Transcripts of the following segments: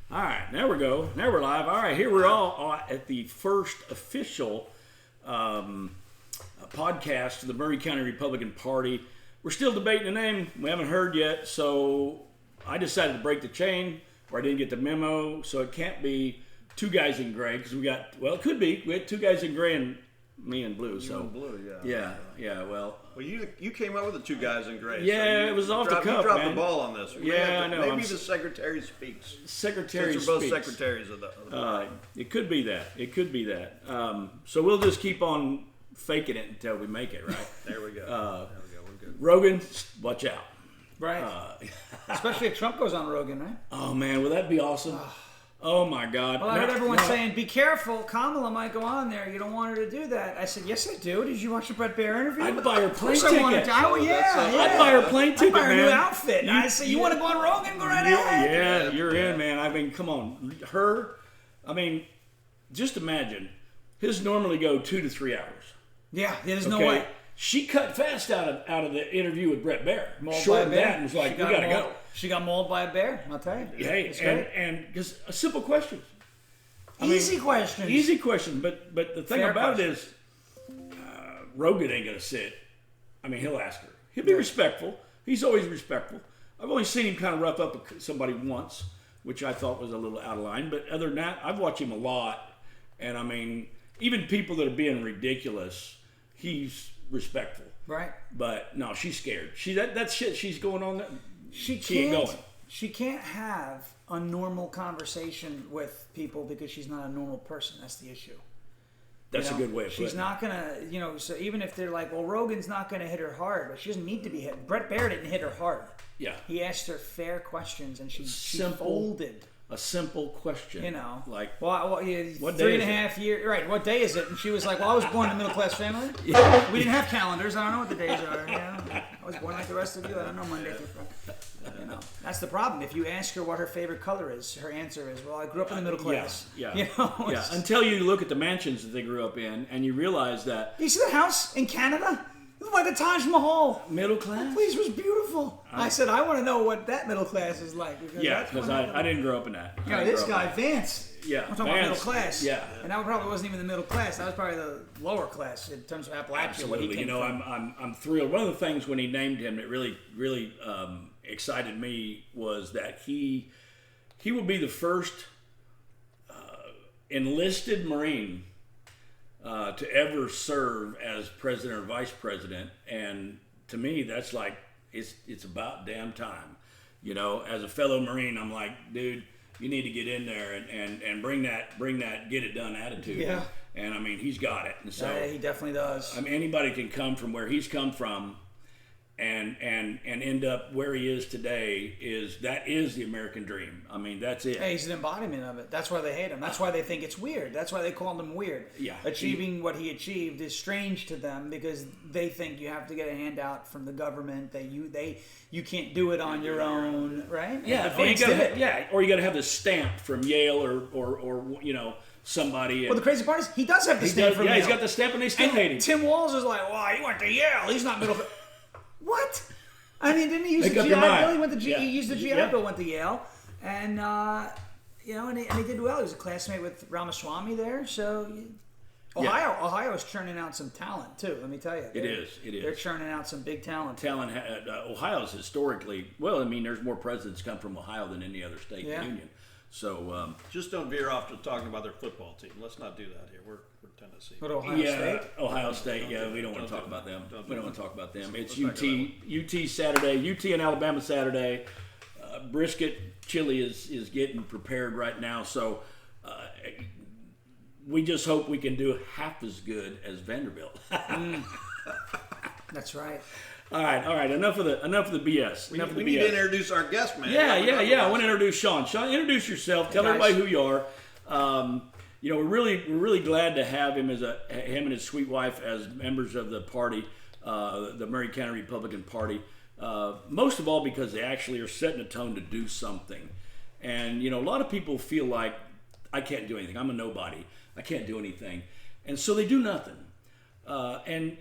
All right, there we go. Now we're live. All right, here we're all at the first official podcast of the Maury County Republican Party. We're still debating the name. We haven't heard yet, so I decided to break the chain, or I didn't get the memo, so it can't be Two Guys in Gray, because it could be. We had Two Guys in Gray and me in blue. You in blue, yeah. Well, you came up with the Two Guys in Gray. Yeah, so it was off the cuff, You dropped man. the ball on this. I know. Maybe the Secretary speaks. Secretary Since we're both speaks. secretaries of the It could be that. So we'll just keep on faking it until we make it, right? There we go. We're good. Rogan, watch out. Right. Especially if Trump goes on Rogan, right? Oh, man, will that be awesome? Oh, my God. Well, I heard everyone saying, be careful, Kamala might go on there. You don't want her to do that. I said, yes, I do. Did you watch the Brett Baer interview? I'd buy her plane Of course I wanted ticket. to. I'd buy her plane ticket, I'd buy her man. new outfit. And I said, you want to go on Rogan? Go right ahead. Yeah, you're in, man. I mean, come on. Just imagine. His normally go 2 to 3 hours. Yeah, there's no way. She cut fast out of the interview with Brett Baer. Mauled Shortened by a bear. that and was like, we got to go. She got mauled by a bear, I'll tell you. Hey, and just a simple question. Easy questions. Easy question, but the thing Fair about question. it is, Rogan ain't gonna sit. I mean, he'll ask her. He'll be respectful. He's always respectful. I've only seen him kind of rough up somebody once, which I thought was a little out of line. But other than that, I've watched him a lot, and I mean, even people that are being ridiculous, he's respectful. Right. But no, she's scared. That shit she's going on there. She ain't going. She can't have a normal conversation with people because she's not a normal person. That's the issue. That's a good way of putting it. She's not going to, so even if they're like, well, Rogan's not going to hit her hard, but she doesn't need to be hit. Brett Baer didn't hit her hard. Yeah. He asked her fair questions and she Simple. folded. A simple question. Like, well, what 3.5 years, right, what day is it? And she was like, well, I was born in a middle-class family. We didn't have calendars. I don't know what the days are. I was born like the rest of you. I don't know Monday through Friday. That's the problem. If you ask her what her favorite color is, her answer is, well, I grew up in the middle class. Yeah. Until you look at the mansions that they grew up in and you realize that. You see the house in Canada? It was like the Taj Mahal. Middle class? The place was beautiful. I said, I want to know what that middle class is like. Because I didn't grow up in that. This guy, Vance. Yeah. I'm talking about middle class. Yeah. And that probably wasn't even the middle class. That was probably the lower class in terms of Appalachia. Absolutely. I'm thrilled. One of the things when he named him that really excited me was that he will be the first enlisted Marine to ever serve as president or vice president, and to me that's like it's about damn time. As a fellow Marine, I'm like, dude, you need to get in there and bring that get it done attitude. Yeah. And I mean, he's got it. And so he definitely does. I mean, anybody can come from where he's come from and end up where he is today. That is the American dream. I mean, that's it. Hey, he's an embodiment of it. That's why they hate him. That's why they think it's weird. That's why they call him weird. Yeah. Achieving what he achieved is strange to them because they think you have to get a handout from the government. That you can't do it on your own, right? Yeah. Or you got to have the stamp from Yale or somebody. Well, the crazy part is he does have the stamp from Yale. Yeah, he's got the stamp and they still hate him. Tim Walz is like, well, he went to Yale. He's not middle. What? I mean, didn't he use Make the up GI your mind. Bill? He went to Yeah. He used the GI Bill, went to Yale, and and he did well. He was a classmate with Ramaswamy there. So Ohio's churning out some talent too. Let me tell you, It is. They're churning out some big talent. Ohio's historically there's more presidents come from Ohio than any other state in the union. So just don't veer off to talking about their football team. Let's not do that here. We're Tennessee. What, Ohio State? We don't want to talk about them. We don't want to talk about them. It's UT Saturday, UT and Alabama Saturday. Brisket chili is getting prepared right now, so we just hope we can do half as good as Vanderbilt. That's right. All right. Enough of the BS. We need to introduce our guest, man. Yeah. I want to introduce Shawn. Shawn, introduce yourself. Tell everybody who you are. We're really glad to have him him and his sweet wife as members of the party, the Maury County Republican Party. Most of all because they actually are setting a tone to do something. And a lot of people feel like I can't do anything. I'm a nobody. I can't do anything, and so they do nothing. And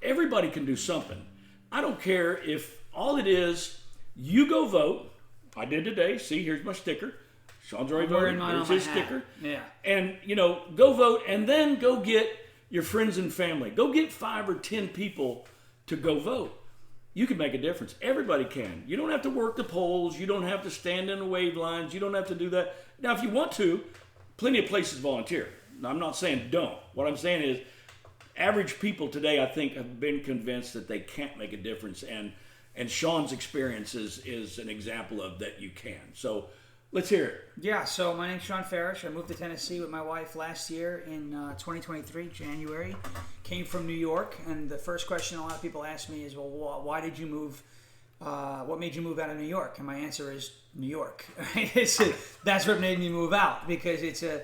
everybody can do something. I don't care if all it is, you go vote. I did today. See, here's my sticker. Sean's already I'm wearing voted. mine There's on his my hat. sticker. Yeah. And, go vote and then go get your friends and family. Go get 5 or 10 people to go vote. You can make a difference. Everybody can. You don't have to work the polls. You don't have to stand in the wave lines. You don't have to do that. Now, if you want to, plenty of places volunteer. Now, I'm not saying don't. What I'm saying is average people today, I think, have been convinced that they can't make a difference. And Sean's experience is an example of that you can. So let's hear it. Yeah, so my name's Shawn Farash. I moved to Tennessee with my wife last year in 2023, January. Came from New York, and the first question a lot of people ask me is, well, why did you move? What made you move out of New York? And my answer is New York. Right? That's what made me move out, because it's a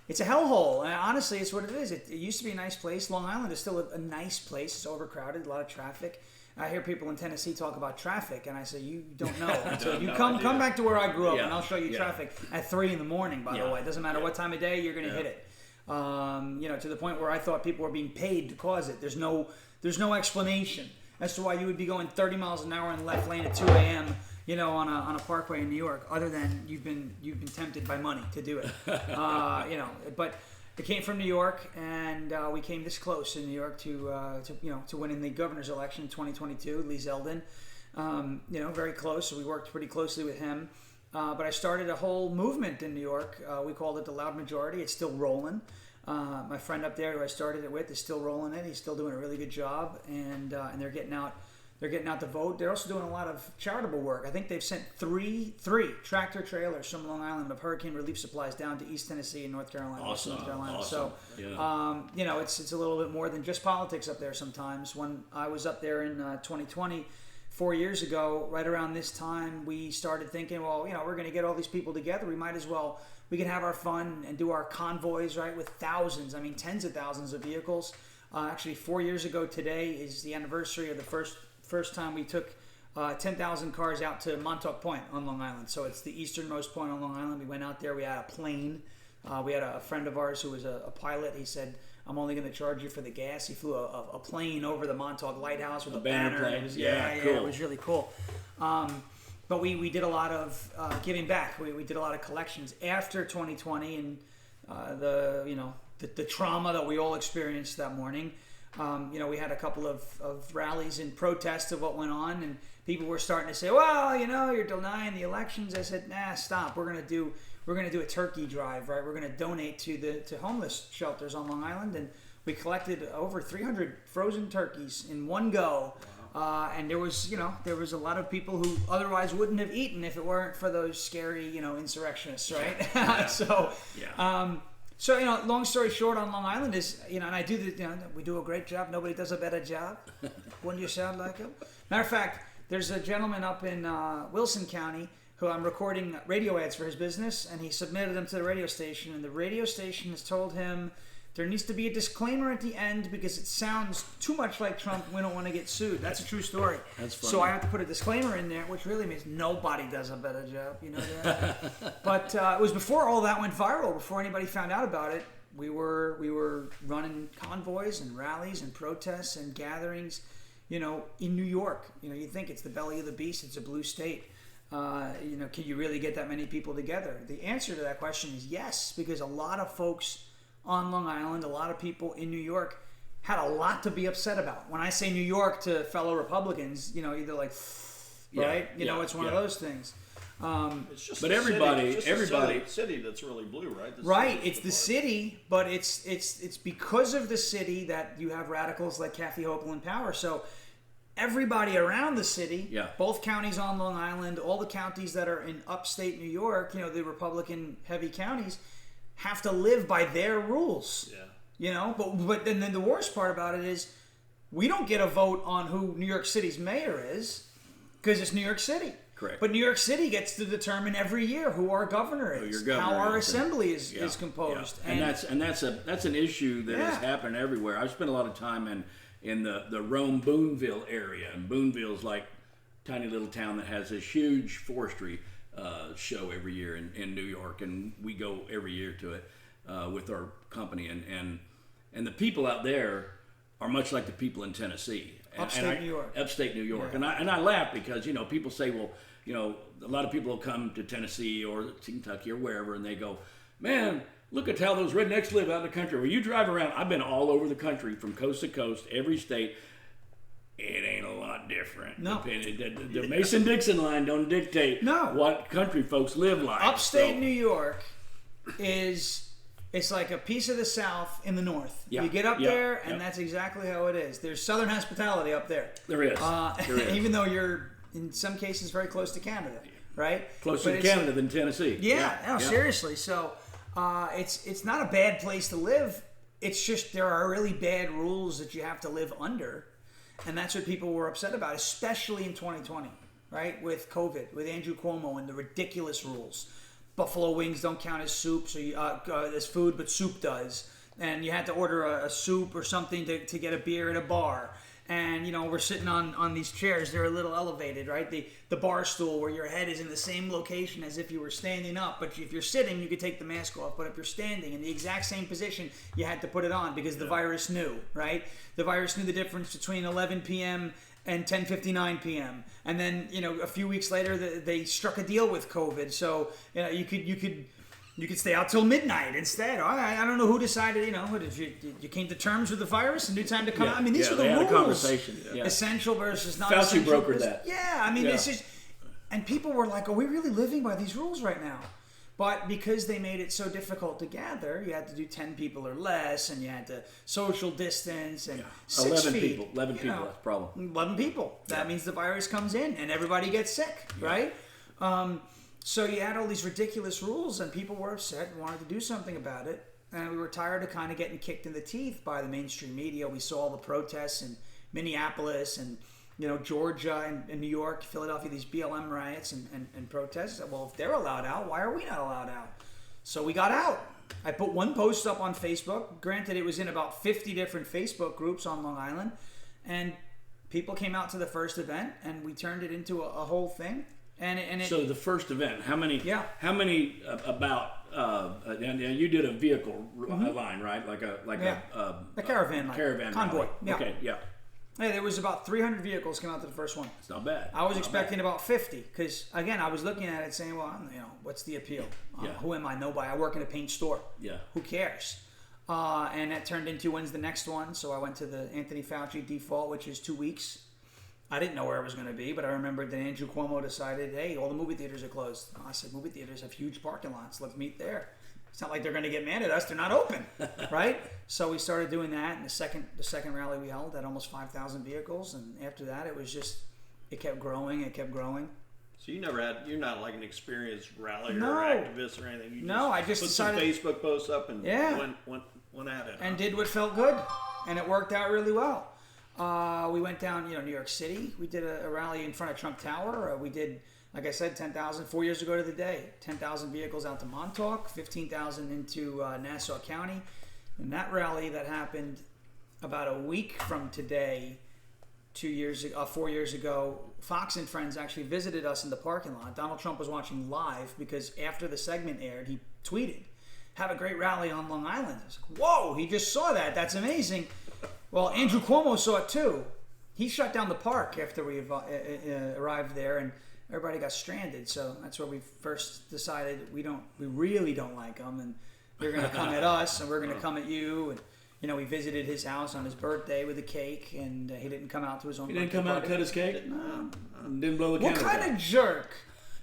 hellhole. And honestly, it's what it is. It used to be a nice place. Long Island is still a nice place. It's overcrowded, a lot of traffic. I hear people in Tennessee talk about traffic, and I say, you don't know. Until you come back to where I grew up, and I'll show you traffic at 3 a.m, by the way. It doesn't matter what time of day, you're going to hit it. To the point where I thought people were being paid to cause it. There's no explanation as to why you would be going 30 miles an hour in the left lane at 2 a.m., on a parkway in New York, other than you've been tempted by money to do it. But I came from New York, and we came this close in New York to winning the governor's election in 2022. Lee Zeldin, very close. So we worked pretty closely with him. But I started a whole movement in New York. We called it the Loud Majority. It's still rolling. My friend up there who I started it with is still rolling it. He's still doing a really good job, and they're getting out. They're getting out the vote. They're also doing a lot of charitable work. I think they've sent three tractor trailers from Long Island of hurricane relief supplies down to East Tennessee and North Carolina. Awesome. North Carolina. Awesome. So, it's a little bit more than just politics up there sometimes. When I was up there in 2020, 4 years ago, right around this time, we started thinking, well, we're going to get all these people together. We can have our fun and do our convoys, right, with thousands, tens of thousands of vehicles. Actually, 4 years ago today is the anniversary of the first time we took 10,000 cars out to Montauk Point on Long Island. So it's the easternmost point on Long Island. We went out there. We had a plane. We had a friend of ours who was a pilot. He said, I'm only going to charge you for the gas. He flew a plane over the Montauk Lighthouse with a banner. Plane. It was, cool. It was really cool. But we did a lot of giving back. We did a lot of collections after 2020 and the trauma that we all experienced that morning. We had a couple of rallies in protest of what went on, and people were starting to say, well, you're denying the elections. I said, nah, stop. We're going to do a turkey drive, right? We're going to donate to homeless shelters on Long Island, and we collected over 300 frozen turkeys in one go. Wow. And there was a lot of people who otherwise wouldn't have eaten if it weren't for those scary, insurrectionists, right? So, long story short, on Long Island is, and I do we do a great job. Nobody does a better job. Wouldn't you sound like him? Matter of fact, there's a gentleman up in Wilson County who I'm recording radio ads for his business, and he submitted them to the radio station, and the radio station has told him there needs to be a disclaimer at the end because it sounds too much like Trump. We don't want to get sued. That's a true story. That's funny. So I have to put a disclaimer in there, which really means nobody does a better job. You know that? But it was before all that went viral, before anybody found out about it. We were running convoys and rallies and protests and gatherings, in New York. You think it's the belly of the beast. It's a blue state. Can you really get that many people together? The answer to that question is yes, because a lot of folks on Long Island, a lot of people in New York had a lot to be upset about. When I say New York to fellow Republicans, either like, right? It's one of those things. It's just but everybody, city that's really blue, right? It's the city, but it's because of the city that you have radicals like Kathy Hochul in power. So everybody around the city, both counties on Long Island, all the counties that are in upstate New York, the Republican heavy counties, have to live by their rules. But then the worst part about it is we don't get a vote on who New York City's mayor is because it's New York City. Correct. But New York City gets to determine every year who our governor is, how our assembly is composed. Yeah. And that's an issue that has happened everywhere. I've spent a lot of time in the Rome Boonville area, and Boonville's like a tiny little town that has this huge forestry show every year in New York, and we go every year to it with our company, and the people out there are much like the people in Tennessee, Upstate New York. Yeah. And I laugh because people say, well, you know, a lot of people will come to Tennessee or Kentucky or wherever, and they go, man, look at how those rednecks live out in the country. When you drive around, I've been all over the country from coast to coast, every state. It ain't a lot different. No. The Mason-Dixon line don't dictate what country folks live like. Upstate New York it's like a piece of the South in the north. Yeah. You get up there, and that's exactly how it is. There's Southern hospitality up there. There is. Even though you're, in some cases, very close to Canada, right? Closer to Canada than Tennessee. Seriously. So it's not a bad place to live. It's just there are really bad rules that you have to live under. And that's what people were upset about, especially in 2020, right? With COVID, with Andrew Cuomo and the ridiculous rules. Buffalo wings don't count as soup, so as food, but soup does. And you had to order a soup or something to get a beer at a bar. And, you know, we're sitting on these chairs. They're a little elevated, right? The bar stool where your head is in the same location as if you were standing up. But if you're sitting, you could take the mask off. But if you're standing in the exact same position, you had to put it on because the virus knew, right? The virus knew the difference between 11 p.m. and 10:59 p.m. And then, you know, a few weeks later, they struck a deal with COVID. So, you know, you could stay out till midnight instead. I don't know who decided, you know, you came to terms with the virus and knew time to come out. I mean, these were the rules. They had a conversation. Yeah. Essential versus non-essential. Fauci brokered that. Yeah, I mean, it's just, and people were like, are we really living by these rules right now? But because they made it so difficult to gather, you had to do 10 people or less, and you had to social distance and 6 feet. 11 people, that's a problem. 11 people. That means the virus comes in and everybody gets sick, right? So you had all these ridiculous rules, and people were upset and wanted to do something about it. And we were tired of kind of getting kicked in the teeth by the mainstream media. We saw all the protests in Minneapolis and, you know, Georgia and New York, Philadelphia, these BLM riots and protests. Well, if they're allowed out, why are we not allowed out? So we got out. I put one post up on Facebook. Granted, it was in about 50 different Facebook groups on Long Island. And people came out to the first event, and we turned it into a whole thing. So the first event, how many? Yeah. How many about? And you did a vehicle line, right? Like a caravan line. Caravan convoy. Rally. Yeah. Okay. Yeah. Yeah, there was about 300 vehicles came out to the first one. It's not bad. I was expecting about 50 because, again, I was looking at it saying, well, you know, what's the appeal? Who am I? Nobody. I work in a paint store. Yeah. Who cares? And that turned into when's the next one? So I went to the Anthony Fauci default, which is 2 weeks. I didn't know where I was going to be, but I remembered that Andrew Cuomo decided, hey, all the movie theaters are closed. I said, movie theaters have huge parking lots. Let's meet there. It's not like they're going to get mad at us. They're not open, right? So we started doing that, and the second rally we held had almost 5,000 vehicles, and after that, it kept growing. So you're not like an experienced rally or activist or anything. I just put decided some Facebook posts up and went at it. And did what felt good, and it worked out really well. We went down, New York City. We did a rally in front of Trump Tower. We did, like I said, 10,000, 4 years ago to the day. 10,000 vehicles out to Montauk, 15,000 into Nassau County. And that rally that happened about a week from today, 4 years ago, Fox and Friends actually visited us in the parking lot. Donald Trump was watching live because after the segment aired, he tweeted, have a great rally on Long Island. I was like, whoa, he just saw that. That's amazing. Well, Andrew Cuomo saw it too. He shut down the park after we arrived there, and everybody got stranded. So that's where we first decided we really don't like them, and they're going to come at us, and we're going to come at you. And we visited his house on his birthday with a cake, and he didn't come out to his own. He didn't come out and cut his cake. No. Didn't blow the candle. What kind of jerk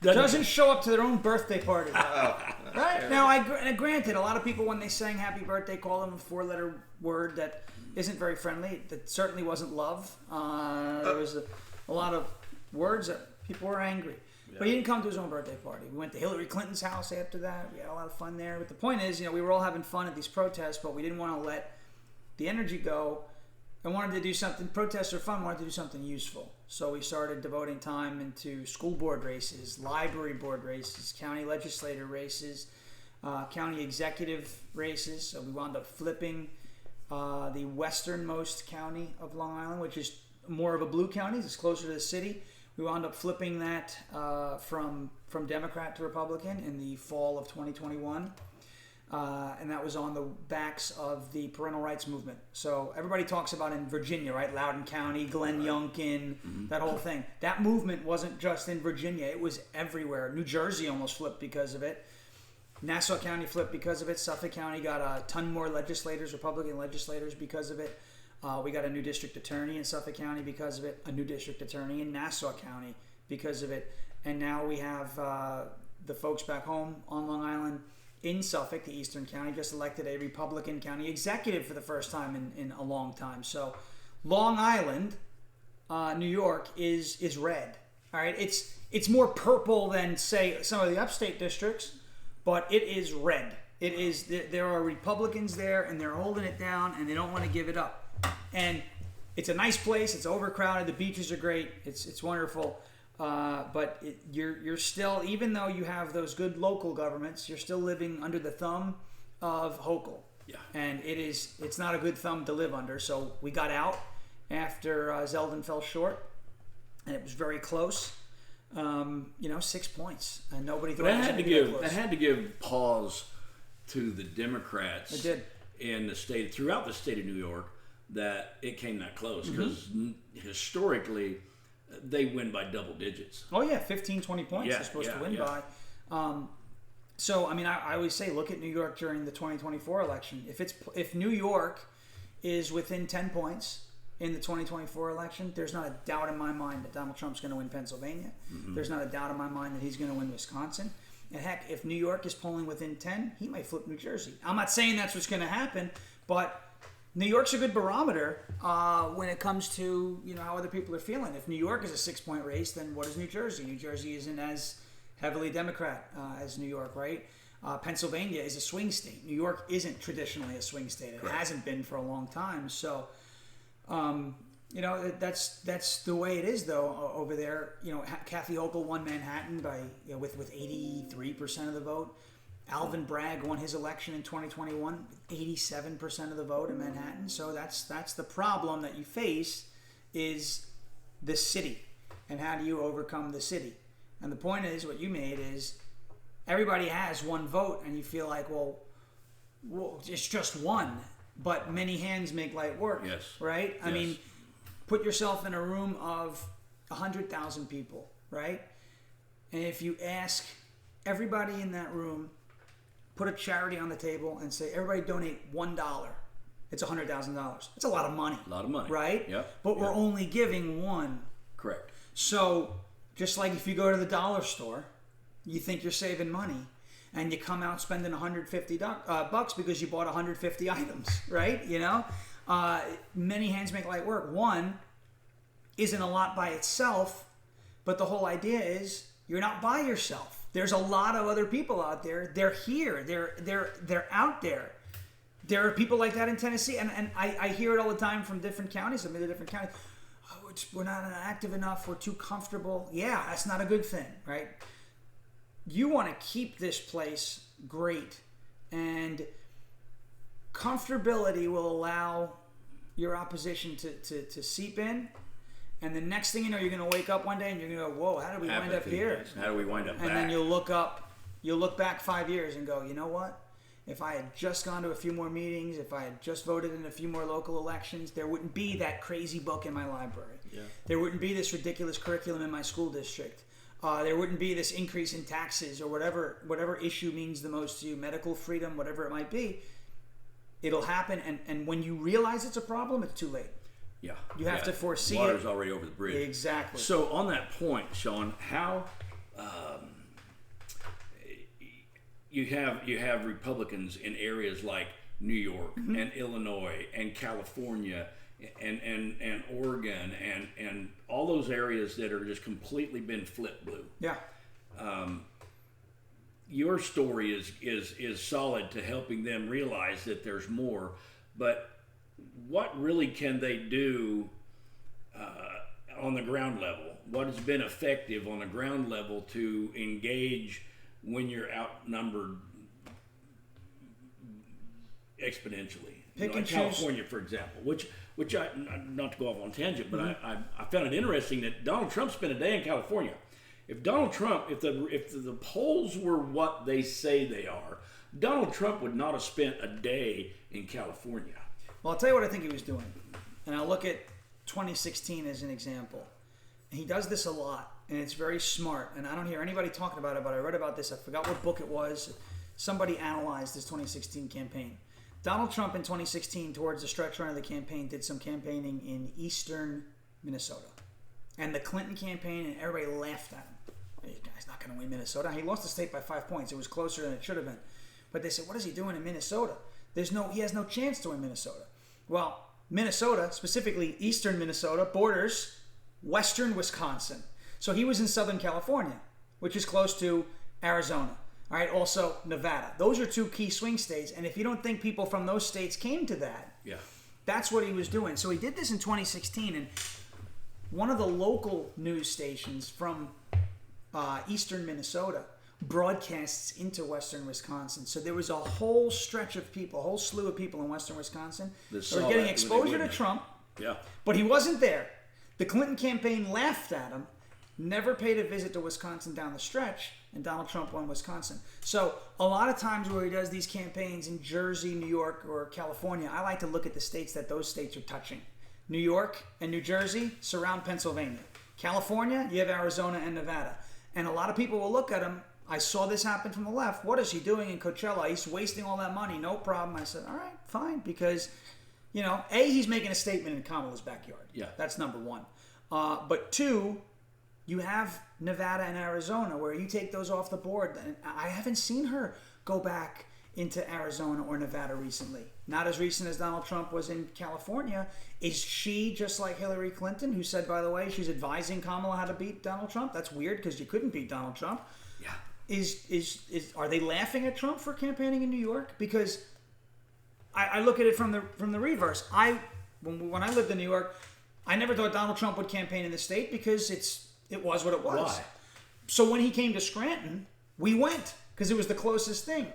doesn't show up to their own birthday party? Right now, granted, a lot of people when they sang "Happy Birthday" call them a 4-letter word that isn't very friendly. That certainly wasn't love. There was a lot of words that people were angry. Yeah. But he didn't come to his own birthday party. We went to Hillary Clinton's house after that. We had a lot of fun there. But the point is, we were all having fun at these protests, but we didn't want to let the energy go. I wanted to do something. Protests are fun. Wanted to do something useful. So we started devoting time into school board races, library board races, county legislator races, county executive races. So we wound up flipping the westernmost county of Long Island, which is more of a blue county. It's closer to the city. We wound up flipping that from Democrat to Republican in the fall of 2021. and that was on the backs of the parental rights movement. So everybody talks about in Virginia, right? Loudoun County, Glenn Youngkin, that whole thing. That movement wasn't just in Virginia; it was everywhere. New Jersey almost flipped because of it. Nassau County flipped because of it. Suffolk County got a ton more legislators, Republican legislators, because of it. We got a new district attorney in Suffolk County because of it. A new district attorney in Nassau County because of it. And now we have the folks back home on Long Island in Suffolk, the Eastern County, just elected a Republican county executive for the first time in a long time. So Long Island, New York, is red. All right, it's more purple than, say, some of the upstate districts, but it is red. It is. There are Republicans there, and they're holding it down, and they don't want to give it up. And it's a nice place. It's overcrowded. The beaches are great. It's wonderful. But you're still, even though you have those good local governments, you're still living under the thumb of Hochul. Yeah. And it's not a good thumb to live under. So we got out after Zeldin fell short, and it was very close. 6 points, and nobody thought that had to give pause to the Democrats. It did. In throughout the state of New York, that it came that close, because historically they win by double digits. Oh yeah, 15, 20 points they're supposed to win by. So I mean, I always say, look at New York during the 2024 election. If New York is within 10 points in the 2024 election, there's not a doubt in my mind that Donald Trump's going to win Pennsylvania. There's not a doubt in my mind that he's going to win Wisconsin. And heck, if New York is polling within 10, he might flip New Jersey. I'm not saying that's what's going to happen, but New York's a good barometer when it comes to how other people are feeling. If New York is a 6-point race, then what is New Jersey? New Jersey isn't as heavily Democrat as New York, right? Pennsylvania is a swing state. New York isn't traditionally a swing state. It hasn't been for a long time. So, that's the way it is, though, over there. Kathy Hochul won Manhattan by with 83% of the vote. Alvin Bragg won his election in 2021 with 87% of the vote in Manhattan. So that's the problem that you face, is the city, and how do you overcome the city? And the point is, what you made is, everybody has one vote, and you feel like, well, it's just one, but many hands make light work. Yes. Right? I mean, put yourself in a room of 100,000 people, right? And if you ask everybody in that room, put a charity on the table and say, everybody donate $1. It's $100,000. It's a lot of money. A lot of money. Right? Yep. But we're only giving one. Correct. So, just like if you go to the dollar store, you think you're saving money, and you come out spending $150 bucks because you bought 150 items, right? Many hands make light work. One isn't a lot by itself, but the whole idea is you're not by yourself. There's a lot of other people out there. They're here. They're out there. There are people like that in Tennessee, and I hear it all the time from different counties. I'm in the different counties. Oh, we're not active enough. We're too comfortable. Yeah, that's not a good thing, right? You want to keep this place great, and comfortability will allow your opposition to seep in. And the next thing you know, you're going to wake up one day and you're going to go, whoa, how did we wind up here? How do we wind up back? And then you'll look back 5 years and go, you know what? If I had just gone to a few more meetings, if I had just voted in a few more local elections, there wouldn't be that crazy book in my library. Yeah. There wouldn't be this ridiculous curriculum in my school district. There wouldn't be this increase in taxes or whatever issue means the most to you, medical freedom, whatever it might be. It'll happen, and when you realize it's a problem, it's too late. Yeah, you have to foresee Water's already over the bridge. Exactly. So on that point, Shawn, how you have Republicans in areas like New York and Illinois and California and Oregon and all those areas that are just completely been flip blue. Yeah. Your story is solid to helping them realize that there's more, but what really can they do on the ground level? What has been effective on the ground level to engage when you're outnumbered exponentially? Like California, for example, which I, not to go off on a tangent, but I found it interesting that Donald Trump spent a day in California. If Donald Trump, if the polls were what they say they are, Donald Trump would not have spent a day in California. Well, I'll tell you what I think he was doing. And I'll look at 2016 as an example. He does this a lot, and it's very smart. And I don't hear anybody talking about it, but I read about this. I forgot what book it was. Somebody analyzed his 2016 campaign. Donald Trump in 2016, towards the stretch run of the campaign, did some campaigning in eastern Minnesota. And the Clinton campaign, and everybody laughed at him. This guy's not going to win Minnesota. He lost the state by 5 points. It was closer than it should have been. But they said, what is he doing in Minnesota? He has no chance to win Minnesota. Well, Minnesota, specifically eastern Minnesota, borders western Wisconsin. So he was in Southern California, which is close to Arizona. All right, also Nevada. Those are 2 key swing states. And if you don't think people from those states came to that, that's what he was doing. So he did this in 2016. And one of the local news stations from eastern Minnesota broadcasts into western Wisconsin. So there was a whole stretch of people, a whole slew of people in western Wisconsin who were getting exposure to Trump. Yeah. But he wasn't there. The Clinton campaign laughed at him, never paid a visit to Wisconsin down the stretch, and Donald Trump won Wisconsin. So a lot of times where he does these campaigns in Jersey, New York, or California, I like to look at the states that those states are touching. New York and New Jersey surround Pennsylvania. California, you have Arizona and Nevada. And a lot of people will look at him. I saw this happen from the left. What is he doing in Coachella? He's wasting all that money. No problem. I said, all right, fine. Because, he's making a statement in Kamala's backyard. Yeah. That's number one. But 2, you have Nevada and Arizona where you take those off the board. And I haven't seen her go back into Arizona or Nevada recently. Not as recent as Donald Trump was in California. Is she just like Hillary Clinton, who said, by the way, she's advising Kamala how to beat Donald Trump? That's weird because you couldn't beat Donald Trump. Yeah. Are they laughing at Trump for campaigning in New York? Because I look at it from the reverse. When I lived in New York, I never thought Donald Trump would campaign in the state because it was what it was. Why? So when he came to Scranton, we went because it was the closest thing.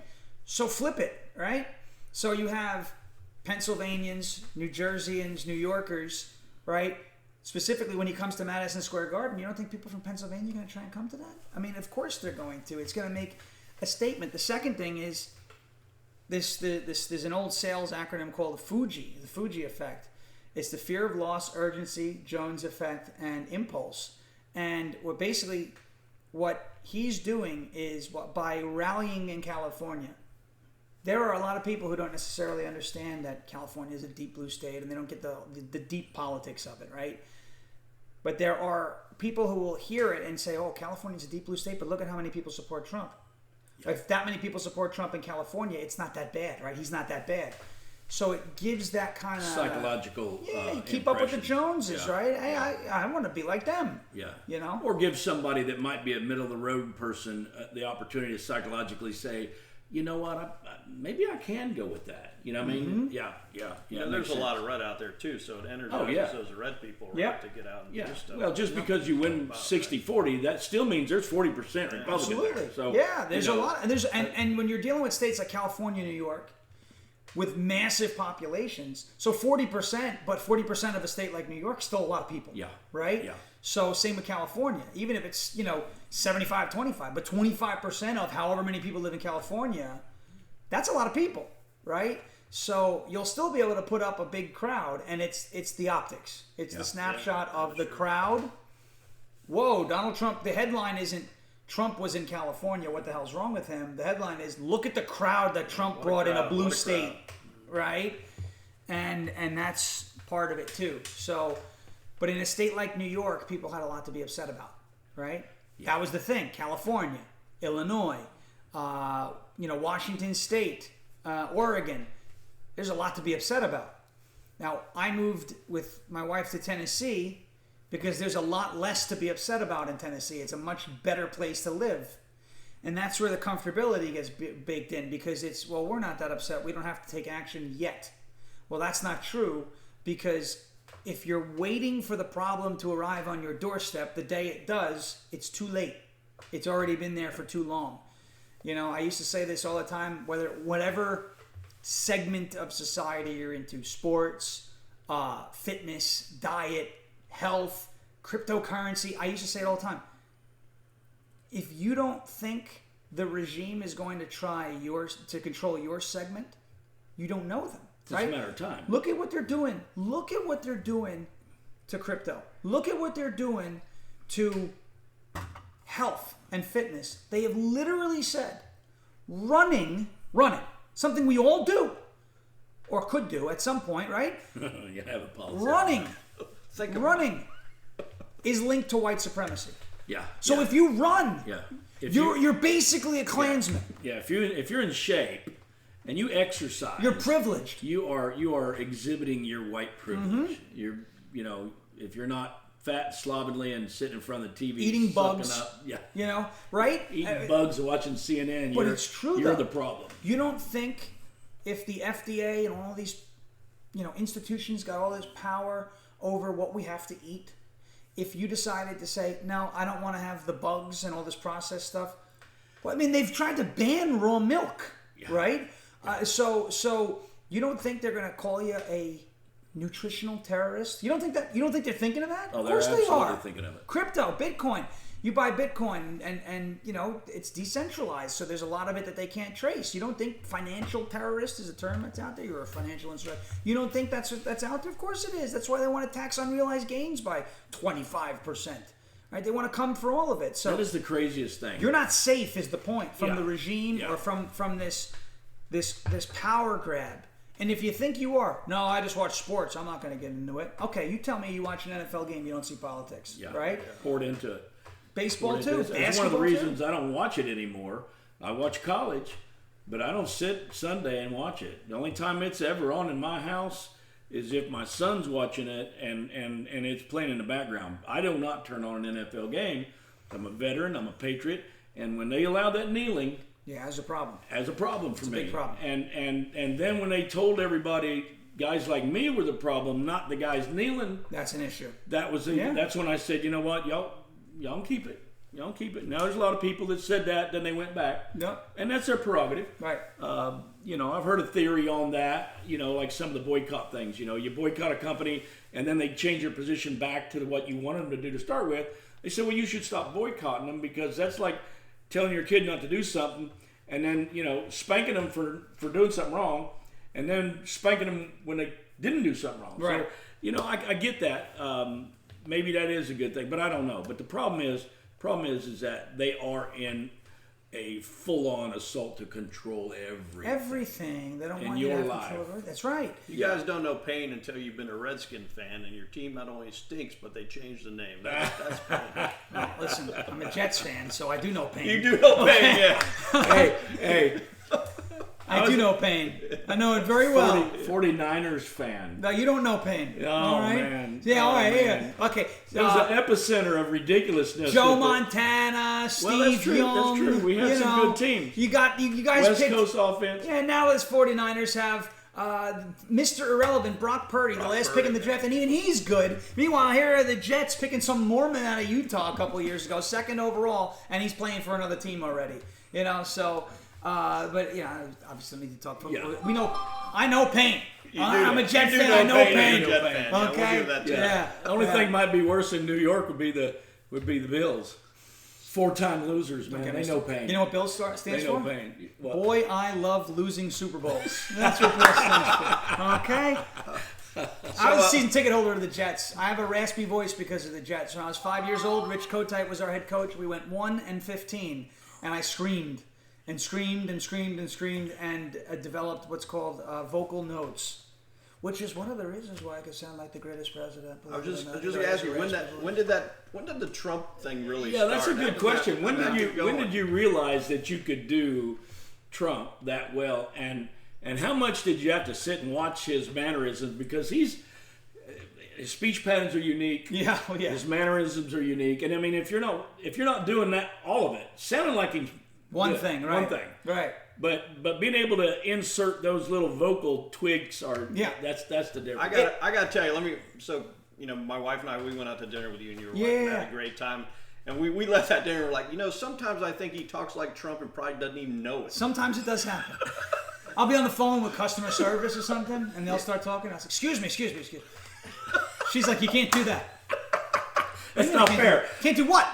So flip it, right? So you have Pennsylvanians, New Jerseyans, New Yorkers, right? Specifically when he comes to Madison Square Garden, you don't think people from Pennsylvania are going to try and come to that? I mean, of course they're going to. It's going to make a statement. The second thing is there's an old sales acronym called the Fuji effect. It's the fear of loss, urgency, Jones effect, and impulse. And what he's doing is by rallying in California. There are a lot of people who don't necessarily understand that California is a deep blue state and they don't get the deep politics of it, right? But there are people who will hear it and say, oh, California's a deep blue state, but look at how many people support Trump. Yeah. If that many people support Trump in California, it's not that bad, right? He's not that bad. So it gives that kind of psychological you keep up with the Joneses, right? Hey, I want to be like them. Yeah. Or give somebody that might be a middle-of-the-road person the opportunity to psychologically say, you know what, maybe I can go with that. You know what I mean? Yeah. And there's a lot of red out there, too, so it energizes those red people to get out and do stuff. Well, just because you win 60-40, that still means there's 40% Republican. Absolutely. There. So, there's a lot. And when you're dealing with states like California, New York, with massive populations, so 40%, but 40% of a state like New York is still a lot of people. Yeah. Right? Yeah. So same with California. Even if it's, 75-25, but 25% of however many people live in California, that's a lot of people, right? So you'll still be able to put up a big crowd, and it's the optics. It's the snapshot of the crowd. Whoa, Donald Trump, the headline isn't Trump was in California, what the hell's wrong with him? The headline is, look at the crowd that Trump brought in a blue state, right? And that's part of it too. So, but in a state like New York, people had a lot to be upset about, right? Yeah. That was the thing. California, Illinois, Washington State, Oregon. There's a lot to be upset about. Now, I moved with my wife to Tennessee because there's a lot less to be upset about in Tennessee. It's a much better place to live. And that's where the comfortability gets baked in because we're not that upset. We don't have to take action yet. Well, that's not true because if you're waiting for the problem to arrive on your doorstep, the day it does, it's too late. It's already been there for too long. I used to say this all the time, whatever segment of society you're into, sports, fitness, diet, health, cryptocurrency, I used to say it all the time. If you don't think the regime is going to try to control your segment, you don't know them. It's just a matter of time. Look at what they're doing. Look at what they're doing to crypto. Look at what they're doing to health and fitness. They have literally said running, something we all do or could do at some point, right? You have a policy. Running is linked to white supremacy. Yeah. So if you run, you're basically a Klansman. Yeah. If you're in shape and you exercise, you're privileged. You are exhibiting your white privilege. Mm-hmm. If you're not fat, slovenly, and sitting in front of the TV, eating bugs, up, right? Eating bugs and watching CNN. But it's true. You're the problem. You don't think if the FDA and all these, institutions got all this power over what we have to eat, if you decided to say, no, I don't want to have the bugs and all this processed stuff. Well, I mean, they've tried to ban raw milk, right? So you don't think they're going to call you a nutritional terrorist? You don't think they're thinking of that? Oh, of course they are. Thinking of it. Crypto, Bitcoin. You buy Bitcoin and it's decentralized, so there's a lot of it that they can't trace. You don't think financial terrorist is a term that's out there? You're a financial instrument. You don't think that's out there? Of course it is. That's why they want to tax unrealized gains by 25%. Right? They want to come for all of it. So that is the craziest thing. You're not safe, is the point, from the regime or from this power grab. And if you think you are, no, I just watch sports. I'm not going to get into it. Okay, you tell me you watch an NFL game, you don't see politics, right? Poured into it. Baseball too. It's one of the reasons I don't watch it anymore. I watch college, but I don't sit Sunday and watch it. The only time it's ever on in my house is if my son's watching it and it's playing in the background. I do not turn on an NFL game. I'm a veteran. I'm a patriot. And when they allow that kneeling, has a problem. Has a problem for me. It's a big problem. And then when they told everybody guys like me were the problem, not the guys kneeling, that's an issue. That's when I said, you know what, y'all keep it. Y'all keep it. Now there's a lot of people that said that, then they went back. Yep. And that's their prerogative. Right. I've heard a theory on that, like some of the boycott things. You boycott a company and then they change your position back to what you wanted them to do to start with. They said, well, you should stop boycotting them because that's like telling your kid not to do something and then, spanking them for doing something wrong and then spanking them when they didn't do something wrong. Right. So, I get that. Maybe that is a good thing, but I don't know. But the problem is that they are in a full-on assault to control everything. They don't in want you to have life. control over it. That's right. You guys don't know pain until you've been a Redskin fan, and your team not only stinks, but they changed the name. That's pain. Well, listen, I'm a Jets fan, so I do know pain. You do know pain, yeah. Hey. I do know pain. I know it very well. 49ers fan. No, you don't know pain. Oh, all right? man. Yeah, all right. Man. Yeah. Okay. It was an epicenter of ridiculousness. Joe Montana, Steve that's true. Young. That's true. We had some good teams. You guys West picked, Coast offense. Yeah, now as 49ers have Mr. Irrelevant, Brock Purdy, the last pick in the draft, and even he's good. Meanwhile, here are the Jets picking some Mormon out of Utah a couple of years ago, second overall, and he's playing for another team already. So... but obviously we need to talk football. Yeah. We know. I know pain. I'm a Jet fan. Know I know pain. Jet fan. Okay. Yeah, we'll give that to you. The only thing might be worse in New York would be the Bills. 4-time losers, man. They know pain. You know what Bills stands for? They know pain. What? Boy, I love losing Super Bowls. That's what Bills stands for. Okay. I was a season ticket holder of the Jets. I have a raspy voice because of the Jets. When I was 5 years old, Rich Kotite was our head coach. We went 1-15, and I screamed. And screamed and screamed and screamed and developed what's called vocal notes, which is one of the reasons why I could sound like the greatest president. I was just going to ask you when did the Trump thing really start? Yeah, that's a good question. When did you realize that you could do Trump that well, and how much did you have to sit and watch his mannerisms, because his speech patterns are unique. Yeah, His mannerisms are unique, and I mean if you're not doing that, all of it, sounding like he's One thing. Right. But being able to insert those little vocal twigs that's the difference. I got to tell you, my wife and I, we went out to dinner with you and you were had a great time. And we left that dinner like, sometimes I think he talks like Trump and probably doesn't even know it. Sometimes it does happen. I'll be on the phone with customer service or something and they'll start talking. I'll say, excuse me. She's like, you can't do that. That's not fair. Can't do what?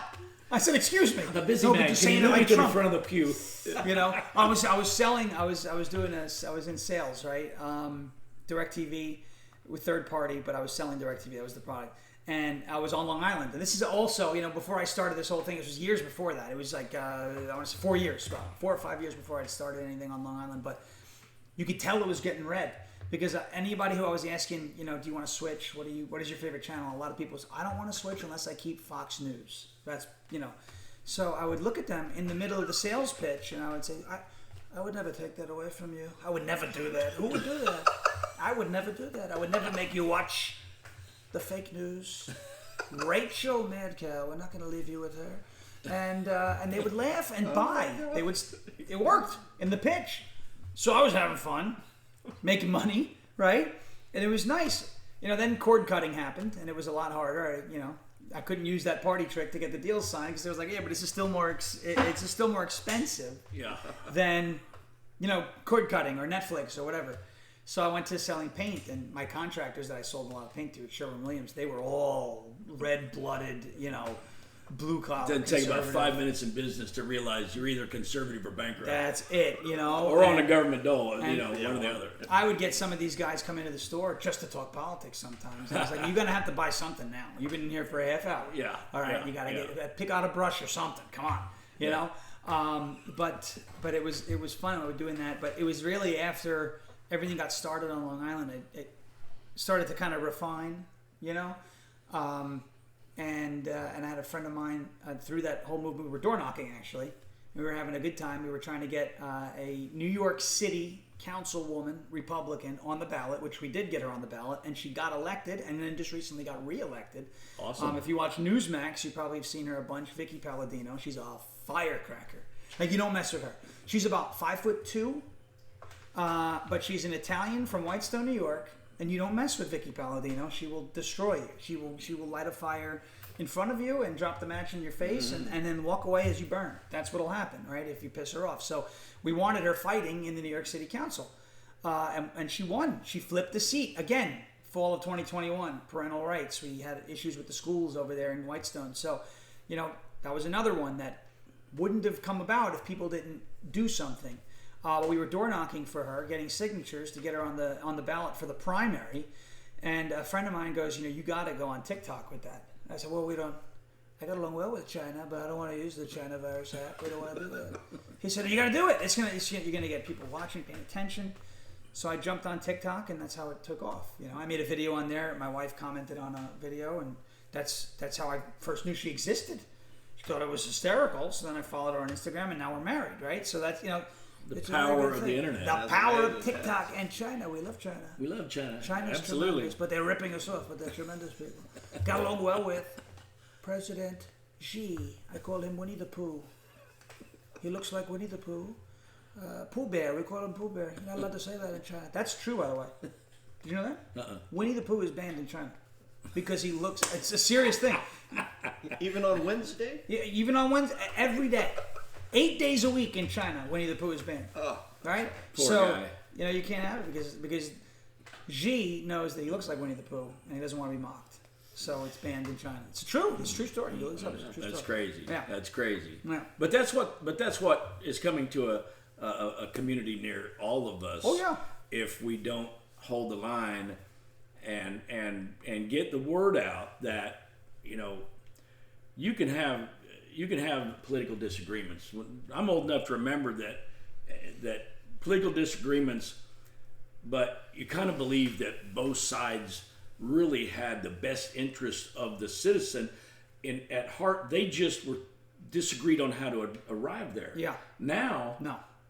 I said, excuse me. The busy no, man. But you're Can you saying move it me like to the Trump. front of the pew? You know, I was selling. I was in sales, right? DirecTV with third party, but I was selling DirecTV. That was the product. And I was on Long Island. And this is also, you know, before I started this whole thing, it was years before that. It was like, I want to say 4 years, about 4 or 5 years before I'd started anything on Long Island. But you could tell it was getting red. Because anybody who I was asking, you know, do you want to switch? What is your favorite channel? A lot of people say, I don't want to switch unless I keep Fox News. That's, you know. So I would look at them in the middle of the sales pitch and I would say, I would never take that away from you. I would never do that. Who would do that? I would never do that. I would never make you watch the fake news. Rachel Mad Cow, we're not going to leave you with her. And they would laugh and buy. It worked in the pitch. So I was having fun. Making money, right? And it was nice. You know, then cord cutting happened, and it was a lot harder. I couldn't use that party trick to get the deal signed because it was like, yeah, but it's still more expensive than, you know, cord cutting or Netflix or whatever. So I went to selling paint, and my contractors that I sold a lot of paint to at Sherwin-Williams, they were all red-blooded, you know, blue collar. It doesn't take about 5 minutes in business to realize you're either conservative or bankrupt. That's it, you know. Or on a government dole, you know, one or the other. I would get some of these guys come into the store just to talk politics sometimes. I was like, you're going to have to buy something now. You've been in here for a half hour. Yeah. All right, you got to pick out a brush or something. Come on, you know. But it was fun. We were doing that. But it was really after everything got started on Long Island, it started to kind of refine, you know. And I had a friend of mine through that whole movement. We were door knocking, actually. We were having a good time. We were trying to get a New York City councilwoman, Republican, on the ballot, which we did get her on the ballot, and she got elected, and then just recently got reelected. Awesome. If you watch Newsmax, you probably have seen her a bunch. Vicky Palladino. She's a firecracker. Like, you don't mess with her. She's about 5'2", but she's an Italian from Whitestone, New York. And you don't mess with Vicky Palladino. She will destroy you. She will light a fire in front of you and drop the match in your face and then walk away as you burn. That's what'll happen, right, if you piss her off. So we wanted her fighting in the New York City Council. And she won. She flipped the seat. Again, fall of 2021, parental rights. We had issues with the schools over there in Whitestone. So, you know, that was another one that wouldn't have come about if people didn't do something. We were door knocking for her, getting signatures to get her on the ballot for the primary, and a friend of mine goes, you know, you got to go on TikTok with that. I said, well, we don't. I got along well with China, but I don't want to use the China virus app. We don't want to do that. He said, you got to do it. You're gonna get people watching, paying attention. So I jumped on TikTok, and that's how it took off. You know, I made a video on there. My wife commented on a video, and that's how I first knew she existed. She thought it was hysterical. So then I followed her on Instagram, and now we're married, right? So that's, you know. The power of the internet. The power of TikTok and China. We love China. We love China. China's absolutely tremendous, but they're ripping us off, but they're tremendous people. Got along well with President Xi. I call him Winnie the Pooh. He looks like Winnie the Pooh. Pooh Bear. We call him Pooh Bear. You're not allowed to say that in China. That's true, by the way. Did you know that? Winnie the Pooh is banned in China because he looks. It's a serious thing. Even on Wednesday? Yeah, even on Wednesday, every day. 8 days a week in China, Winnie the Pooh is banned. Oh, right? Poor so, guy. you know, you can't have it because Xi knows that he looks like Winnie the Pooh and he doesn't want to be mocked. So it's banned in China. It's true. It's a true story. It's a true That's story. crazy. Yeah. That's crazy. Yeah. But that's what is coming to a community near all of us. Oh, yeah. If we don't hold the line and get the word out that, you know, you can have political disagreements. I'm old enough to remember that political disagreements, but you kind of believe that both sides really had the best interest of the citizen at heart. They just were disagreed on how to arrive there. Yeah. Now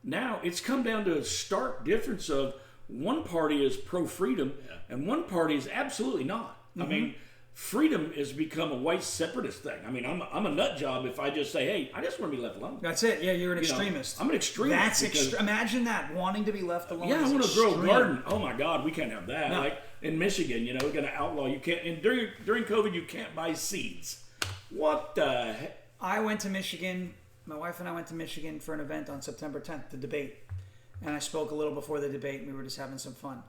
No. it's come down to a stark difference of one party is pro-freedom and one party is absolutely not. I mean, freedom has become a white separatist thing. I mean, I'm a nut job if I just say, hey, I just want to be left alone. That's it. Yeah, you're an extremist. I'm an extremist. That's imagine that, wanting to be left alone. Yeah, I is want to grow a extreme. garden. Oh my God, we can't have that. No. Like in Michigan, you know, we're going to outlaw. You can't. And during COVID, you can't buy seeds. What the heck? I went to Michigan. My wife and I went to Michigan for an event on September 10th, the debate. And I spoke a little before the debate, and we were just having some fun.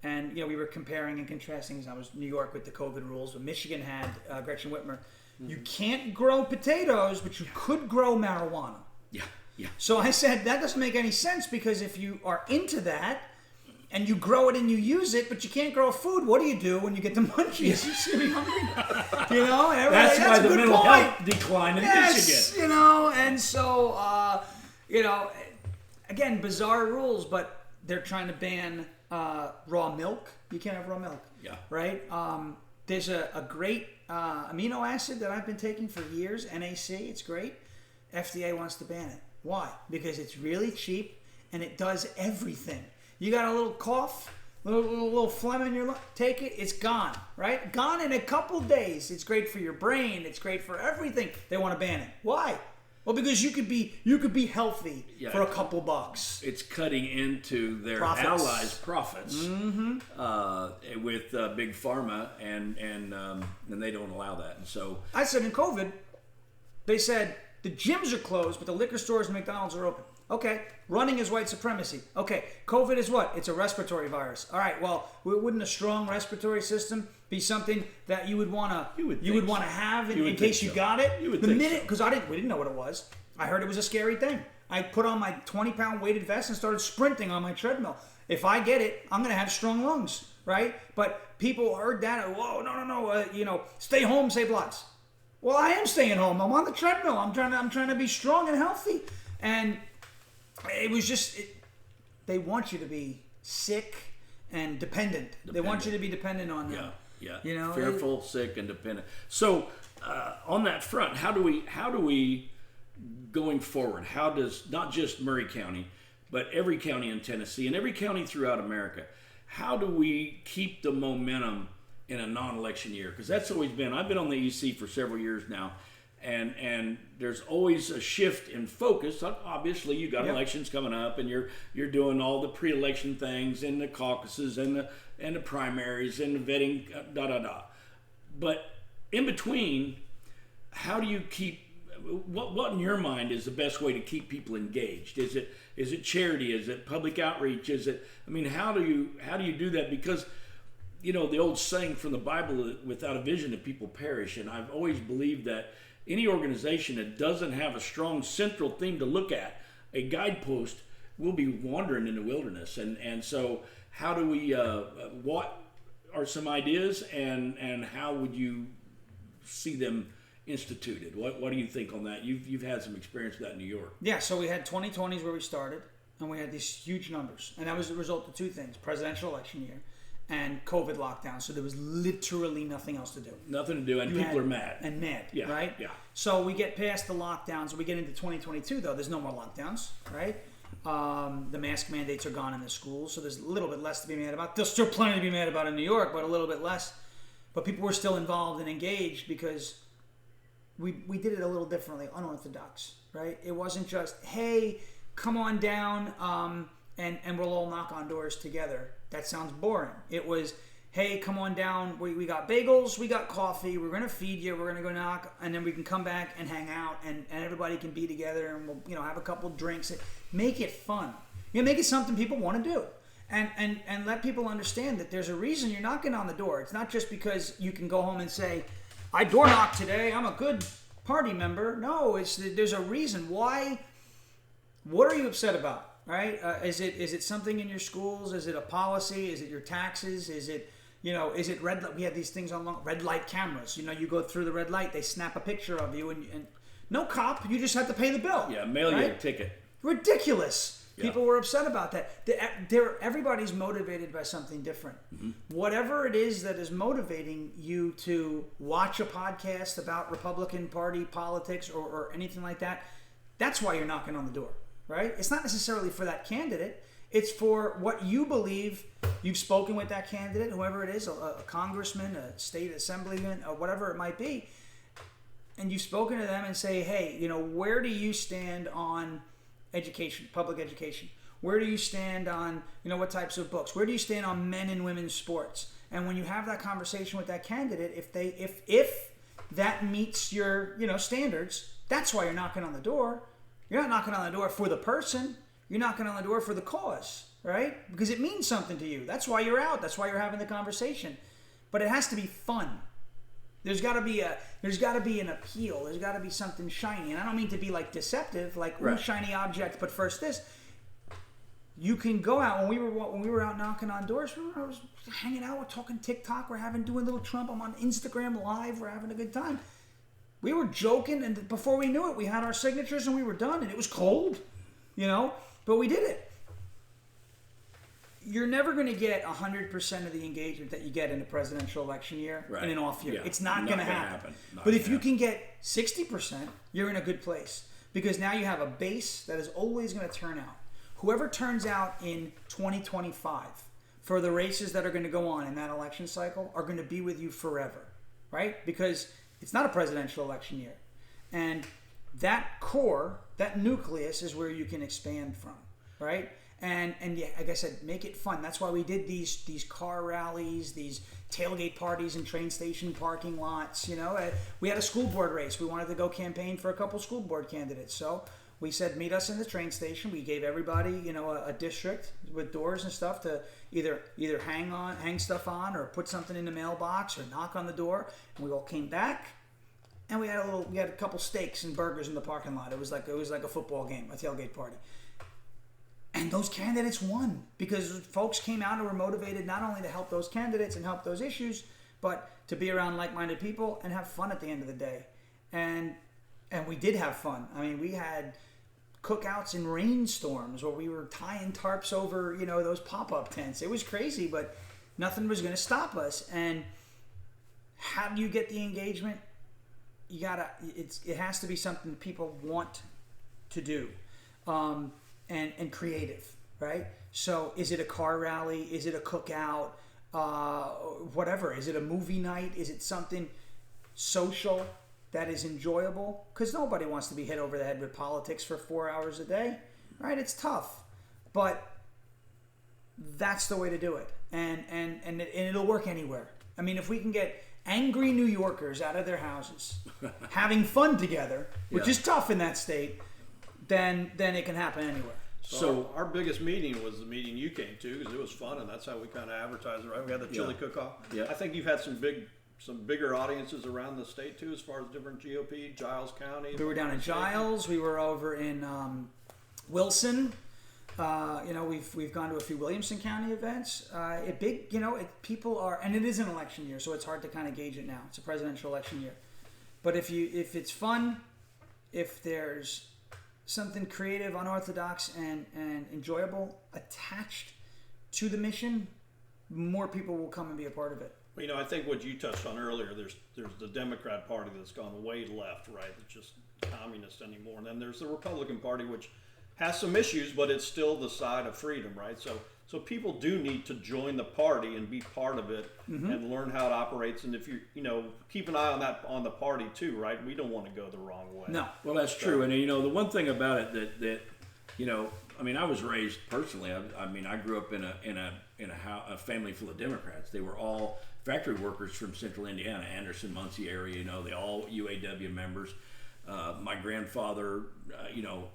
And, you know, we were comparing and contrasting. I was in New York with the COVID rules, but Michigan had Gretchen Whitmer. You can't grow potatoes, but you could grow marijuana. Yeah. Yeah. So I said, that doesn't make any sense, because if you are into that and you grow it and you use it, but you can't grow food, what do you do when you get the munchies? You're gonna be hungry. You know? And That's why a the good mental point. health decline in Yes, Michigan. you know, and so, you know, again, bizarre rules, but they're trying to ban raw milk. You can't have raw milk. Yeah. Right? There's a great amino acid that I've been taking for years, NAC. It's great. FDA wants to ban it. Why? Because it's really cheap and it does everything. You got a little cough, little phlegm in your lung, take it, it's gone, right? Gone in a couple days. It's great for your brain. It's great for everything. They want to ban it. Why? Well, because you could be healthy for a couple bucks. It's cutting into their Profits. allies' profits with big pharma, and they don't allow that. And so I said in COVID, they said the gyms are closed, but the liquor stores and McDonald's are open. Okay, running is white supremacy. Okay, COVID is what? It's a respiratory virus. All right, well, wouldn't a strong respiratory system be something that you would want to have in case you got it? You would the think minute, so. because we didn't know what it was. I heard it was a scary thing. I put on my 20-pound weighted vest and started sprinting on my treadmill. If I get it, I'm going to have strong lungs, right? But people heard that. Whoa, no, stay home, save lives. Well, I am staying home. I'm on the treadmill. I'm trying to be strong and healthy. And it was just, they want you to be sick and dependent. They want you to be dependent on them. Yeah. You know, fearful, sick, and dependent. So on that front, how do we going forward? How does not just Maury County, but every county in Tennessee and every county throughout America, how do we keep the momentum in a non-election year? Because that's always been. I've been on the EC for several years now. And there's always a shift in focus. Obviously, you got elections coming up, and you're doing all the pre-election things and the caucuses and the primaries and the vetting, But in between, how do you keep? What in your mind is the best way to keep people engaged? Is it charity? Is it public outreach? How do you do that? Because the old saying from the Bible, without a vision, the people perish. And I've always believed that any organization that doesn't have a strong central theme to look at, a guidepost, will be wandering in the wilderness. And so how do we, what are some ideas, and how would you see them instituted? What do you think on that? You've had some experience with that in New York. Yeah, so we had 2020s where we started, and we had these huge numbers. And that was the result of two things: presidential election year and COVID lockdown. So there was literally nothing else to do. Nothing to do, and people are mad. And mad, Yeah, right? yeah. So we get past the lockdowns. We get into 2022, though. There's no more lockdowns, right? The mask mandates are gone in the schools, so there's a little bit less to be mad about. There's still plenty to be mad about in New York, but a little bit less. But people were still involved and engaged because we did it a little differently, unorthodox, right? It wasn't just, hey, come on down, and we'll all knock on doors together. That sounds boring. It was, hey, come on down. We got bagels, we got coffee. We're gonna feed you. We're gonna go knock, and then we can come back and hang out, and everybody can be together, and we'll have a couple drinks. Make it fun. Make it something people want to do, and let people understand that there's a reason you're knocking on the door. It's not just because you can go home and say, I door knocked today. I'm a good party member. No, there's a reason why. What are you upset about? Right? Is it something in your schools? Is it a policy? Is it your taxes? Is it red light? We had these things on red light cameras. You go through the red light, they snap a picture of you, and no cop, you just have to pay the bill. Yeah, mail you a ticket. Ridiculous. Yeah. People were upset about that. Everybody's motivated by something different. Mm-hmm. Whatever it is that is motivating you to watch a podcast about Republican Party politics or anything like that, that's why you're knocking on the door. Right? It's not necessarily for that candidate. It's for what you believe. You've spoken with that candidate, whoever it is, a congressman, a state assemblyman, or whatever it might be, and you've spoken to them and say, hey, where do you stand on education, public education? Where do you stand on, what types of books? Where do you stand on men and women's sports? And when you have that conversation with that candidate, if that meets your, standards, that's why you're knocking on the door. You're not knocking on the door for the person. You're knocking on the door for the cause, right? Because it means something to you. That's why you're out. That's why you're having the conversation. But it has to be fun. There's got to be an appeal. There's got to be something shiny. And I don't mean to be like deceptive, like right. shiny object. But first, this you can go out when we were out knocking on doors. I was hanging out. We're talking TikTok. We're doing little Trump. I'm on Instagram Live. We're having a good time. We were joking, and before we knew it, we had our signatures and we were done. And it was cold, but we did it. You're never going to get 100% of the engagement that you get in a presidential election year in an off year. Yeah. It's not going to happen. But if you can get 60%, you're in a good place. Because now you have a base that is always going to turn out. Whoever turns out in 2025 for the races that are going to go on in that election cycle are going to be with you forever, right? Because it's not a presidential election year. And that core, that nucleus is where you can expand from, right? And yeah, like I said, make it fun. That's why we did these car rallies, these tailgate parties in train station parking lots. We had a school board race. We wanted to go campaign for a couple school board candidates. So we said, meet us in the train station. We gave everybody, a district with doors and stuff to either hang stuff on, or put something in the mailbox, or knock on the door. And we all came back, and we had a couple steaks and burgers in the parking lot. It was like a football game, a tailgate party. And those candidates won because folks came out and were motivated not only to help those candidates and help those issues, but to be around like-minded people and have fun at the end of the day. And we did have fun. I mean, we had cookouts in rainstorms where we were tying tarps over, those pop-up tents. It was crazy, but nothing was going to stop us. And how do you get the engagement? It has to be something people want to do. And creative, right? So is it a car rally? Is it a cookout? Whatever. Is it a movie night? Is it something social that is enjoyable? Because nobody wants to be hit over the head with politics for 4 hours a day, right? It's tough, but that's the way to do it, and it'll work anywhere. I mean, if we can get angry New Yorkers out of their houses, having fun together, which is tough in that state, then it can happen anywhere. So our biggest meeting was the meeting you came to because it was fun, and that's how we kind of advertised it, right? We had the chili cook-off. Yeah. I think you've had some bigger audiences around the state too, as far as different GOP, Giles County. We were down in Giles. We were over in Wilson. We've gone to a few Williamson County events. People are, and it is an election year, so it's hard to kind of gauge it now. It's a presidential election year, but if it's fun, if there's something creative, unorthodox, and enjoyable attached to the mission, more people will come and be a part of it. Well, I think what you touched on earlier, there's the Democrat Party that's gone way left, right? It's just communist anymore. And then there's the Republican Party, which has some issues, but it's still the side of freedom, right? So people do need to join the party and be part of it and learn how it operates. And if you keep an eye on the party too, right? We don't want to go the wrong way. No. Well, that's true. And the one thing about it that I was raised personally. I grew up in a family full of Democrats. They were all factory workers from Central Indiana, Anderson, Muncie area. They all UAW members. My grandfather,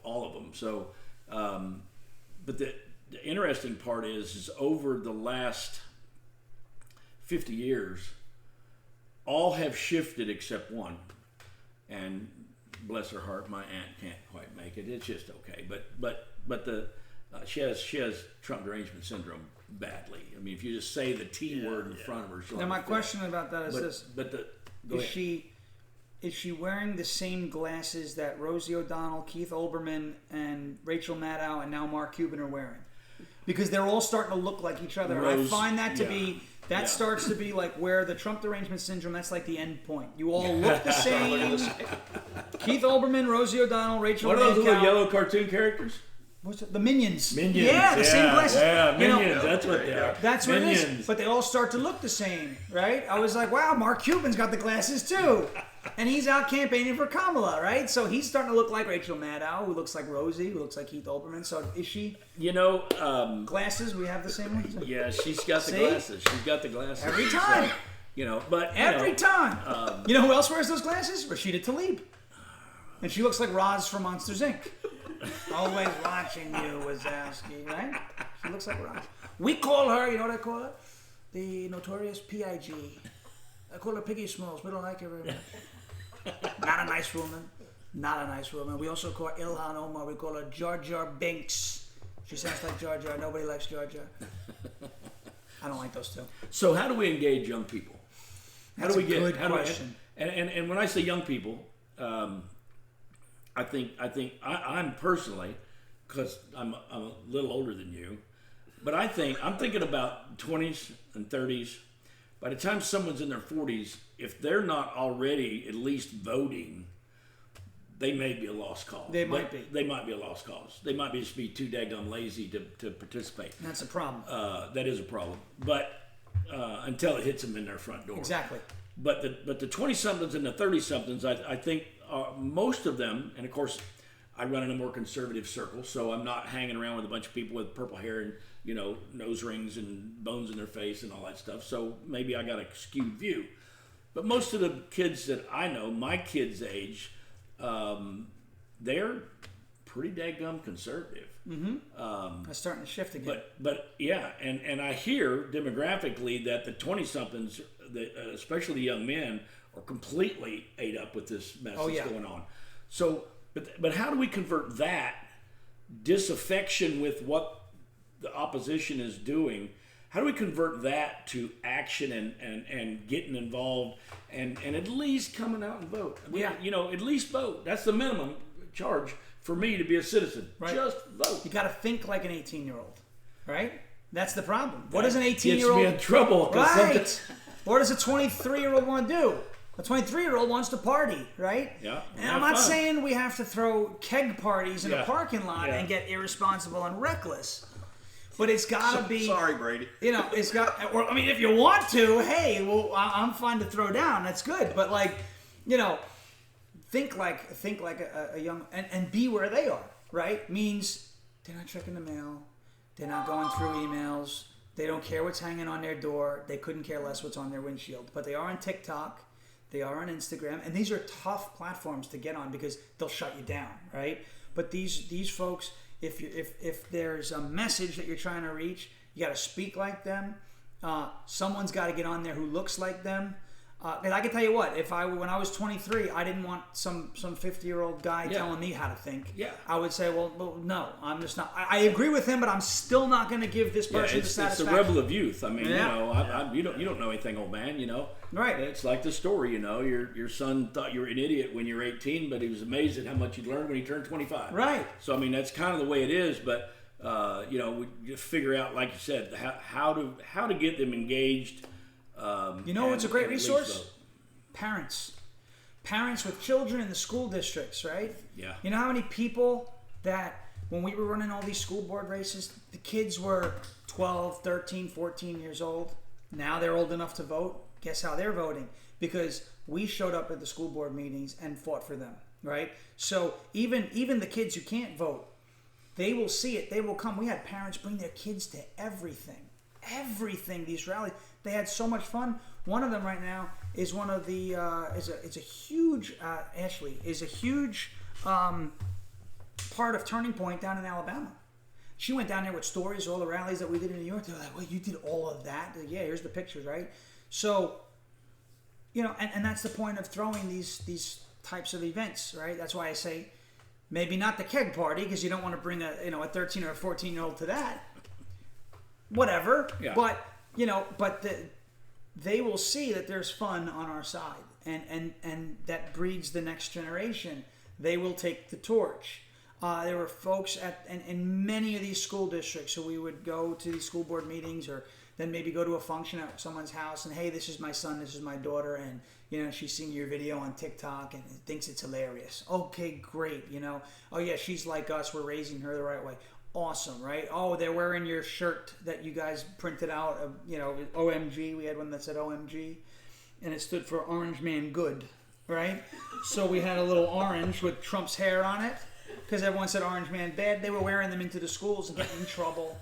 all of them. So, but the interesting part is over the last 50 years, all have shifted except one. And bless her heart, my aunt can't quite make it. It's just okay. But she has Trump derangement syndrome badly. I mean, if you just say the T word in front of her, she'll. Now, my question about that is this: Is she wearing the same glasses that Rosie O'Donnell, Keith Olbermann, and Rachel Maddow, and now Mark Cuban are wearing? Because they're all starting to look like each other. I find that to be, starts to be like where the Trump derangement syndrome, that's like the end point. You all look the same. Keith Olbermann, Rosie O'Donnell, Rachel Maddow. What are those little yellow cartoon characters? What's it? The Minions. Minions. Yeah, the same glasses. Yeah, Minions. That's what they are. That's what it is. But they all start to look the same, right? I was like, wow, Mark Cuban's got the glasses too. And he's out campaigning for Kamala, right? So he's starting to look like Rachel Maddow, who looks like Rosie, who looks like Keith Olbermann. So is she? Glasses? We have the same ones? Yeah, she's got the glasses. She's got the glasses. Every time. Every time. You know who else wears those glasses? Rashida Tlaib. And she looks like Roz from Monsters, Inc. Always watching you, Wazowski, right? She looks like Roz. We call her, you know what I call her? The notorious PIG. I call her Piggy Smalls. We don't like her very much. Not a nice woman. Not a nice woman. We also call Ilhan Omar. We call her Jar Jar Binks. She sounds like Jar Jar. Nobody likes Jar Jar. I don't like those two. So how do we engage young people? That's a good question. And when I say young people, I think I'm personally, because I'm a little older than you, but I'm thinking about 20s and 30s. By the time someone's in their 40s, if they're not already at least voting, they may be a lost cause. They might be. They might be a lost cause. They might just be too daggone lazy to participate. And that's a problem. That is a problem. But until it hits them in their front door. Exactly. But the 20-somethings and the 30-somethings, I think most of them, and of course, I run in a more conservative circle, so I'm not hanging around with a bunch of people with purple hair and nose rings and bones in their face and all that stuff. So maybe I got a skewed view. But most of the kids that I know, my kids' age, they're pretty daggum conservative. Mm-hmm. That's starting to shift again. But yeah, and I hear demographically that the 20-somethings, especially the young men, are completely ate up with this mess that's going on. So, but how do we convert that disaffection with what the opposition is doing? How do we convert that to action and getting involved and at least coming out and vote? I mean, at least vote. That's the minimum charge for me to be a citizen. Right. Just vote. You got to think like an 18-year-old, right? That's the problem. What does an 18-year-old... Gets me in trouble. Right. What does a 23-year-old want to do? A 23-year-old wants to party, right? Yeah. And I'm not saying we have to throw keg parties in a parking lot and get irresponsible and reckless. But it's got to be... Sorry, Brady. It's got... Well, I mean, if you want to, hey, well, I'm fine to throw down. That's good. But, think like a young... And be where they are, right? Means they're not checking the mail. They're not going through emails. They don't care what's hanging on their door. They couldn't care less what's on their windshield. But they are on TikTok. They are on Instagram. And these are tough platforms to get on because they'll shut you down, right? But these folks... If there's a message that you're trying to reach, you got to speak like them. Someone's got to get on there who looks like them. And I can tell you what, when I was 23, I didn't want some 50-year-old guy telling me how to think. Yeah. I would say, well, no, I'm just not. I agree with him, but I'm still not going to give this person the satisfaction. It's the rebel of youth. I mean, you don't know anything, old man. Right. It's like the story. Your son thought you were an idiot when you were 18, but he was amazed at how much you learned when he turned 25. Right. So I mean, that's kind of the way it is. But we just figure out, like you said, how to get them engaged. What's a great resource? Parents with children in the school districts, right? Yeah. You know how many people that when we were running all these school board races, the kids were 12, 13, 14 years old. Now they're old enough to vote. Guess how they're voting? Because we showed up at the school board meetings and fought for them, right? So even the kids who can't vote, they will see it. They will come. We had parents bring their kids to everything, these rallies. They had so much fun. One of them right now is one of the is a huge Ashley is a huge part of Turning Point down in Alabama. She went down there with stories, all the rallies that we did in New York. They're like, well, you did all of that? Yeah, here's the pictures, right? So, and that's the point of throwing these types of events, right? That's why I say maybe not the keg party because you don't want to bring a 13 or a 14-year-old to that. Whatever, yeah. But they will see that there's fun on our side, and that breeds the next generation. They will take the torch. There were folks in many of these school districts, so we would go to these school board meetings, or then maybe go to a function at someone's house, and hey, this is my son, this is my daughter, and she's seen your video on TikTok and thinks it's hilarious. Okay, great. Oh yeah, she's like us. We're raising her the right way. Awesome, right? Oh, they're wearing your shirt that you guys printed out of, OMG. We had one that said OMG, and it stood for Orange Man Good, right? So we had a little orange with Trump's hair on it, because everyone said Orange Man Bad. They were wearing them into the schools and getting in trouble.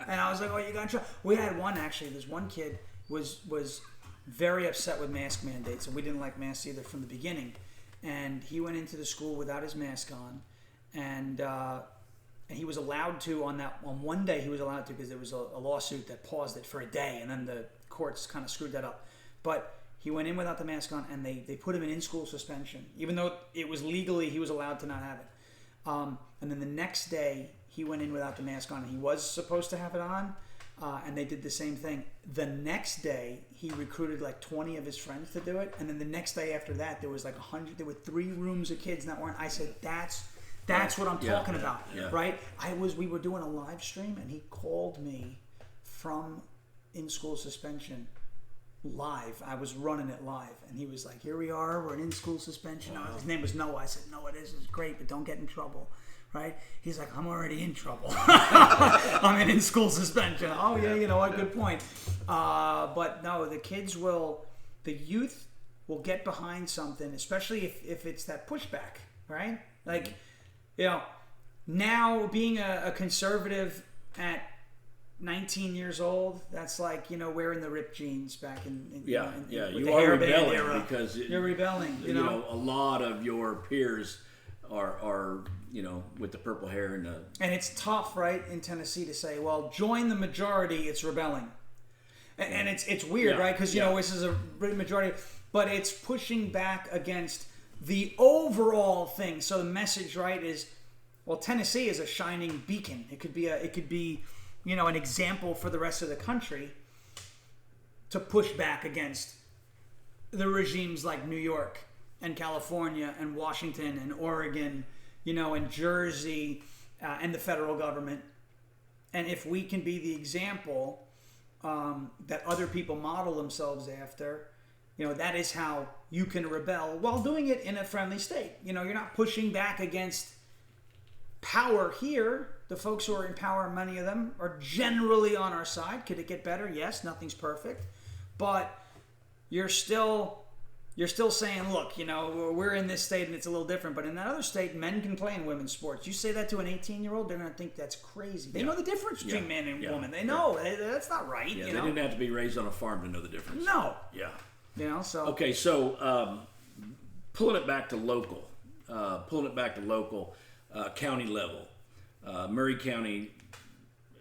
And I was like, oh, you got in trouble. We had one, actually. This one kid was very upset with mask mandates, and we didn't like masks either from the beginning. And he went into the school without his mask on, and he was allowed to on one day. He was allowed to because there was a lawsuit that paused it for a day, and then the courts kind of screwed that up. But He went in without the mask on, and they put him in in-school suspension, even though it was legally he was allowed to not have it. And then the next day, he went in without the mask on, and he was supposed to have it on, and they did the same thing. The next day, he recruited like 20 of his friends to do it, and then the next day after that, there was like 100. There were 3 rooms of kids that weren't. I said, that's what I'm talking about, right? We were doing a live stream, and he called me from in-school suspension live. I was running it live, and he was like, "Here we are. We're in in-school suspension." Wow. His name was Noah. I said, "Noah, this is great, but don't get in trouble." Right? He's like, "I'm already in trouble. I'm in school suspension." Oh yeah, you know what? Good point. But no, the youth will get behind something, especially if it's that pushback, right? Like, you know, now being a conservative at 19 years old, that's like, you know, wearing the ripped jeans back in you are rebelling era. Because you're rebelling. You know, a lot of your peers are you know, with the purple hair and it's tough, right, in Tennessee to say, well, join the majority, it's rebelling, and it's weird, right? Because you know, this is a majority, but it's pushing back against the overall thing. So the message, right, is, well, Tennessee is a shining beacon. It could be you know, an example for the rest of the country to push back against the regimes like New York and California and Washington and Oregon, you know, and Jersey and the federal government. And if we can be the example that other people model themselves after, you know, that is how you can rebel while doing it in a friendly state. You know, you're not pushing back against power here. The folks who are in power, many of them, are generally on our side. Could it get better? Yes, nothing's perfect. But you're still saying, look, you know, we're in this state and it's a little different. But in that other state, men can play in women's sports. You say that to an 18-year-old, they're going to think that's crazy. They know the difference between man and woman. They know. That's not right. Yeah, you they know? didn't have to be raised on a farm to know the difference. No. Yeah. You know, so. Okay, so pulling it back to local, county level. Maury County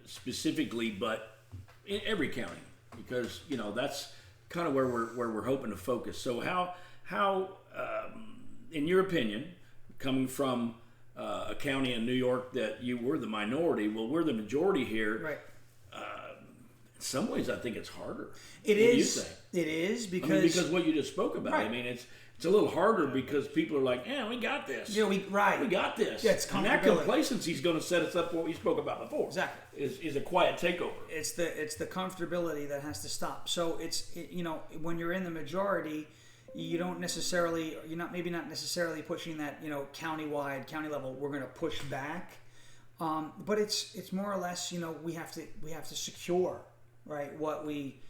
specifically, but in every county, because you know that's kind of where we're hoping to focus. So how in your opinion, coming from a county in New York that you were the minority, well, we're the majority here. Right. In some ways, I think it's harder. It what is. Do you say? It is because because what you just spoke about. Right. I mean, it's a little harder because people are like, "Yeah, we got this. Yeah, we got this." Yeah, it's and that complacency is going to set us up for what we spoke about before. Exactly. Is a quiet takeover. It's the comfortability that has to stop. So you know, when you're in the majority, you're not necessarily pushing that, you know, county level. We're going to push back, but it's more or less, you know, we have to secure, right, what we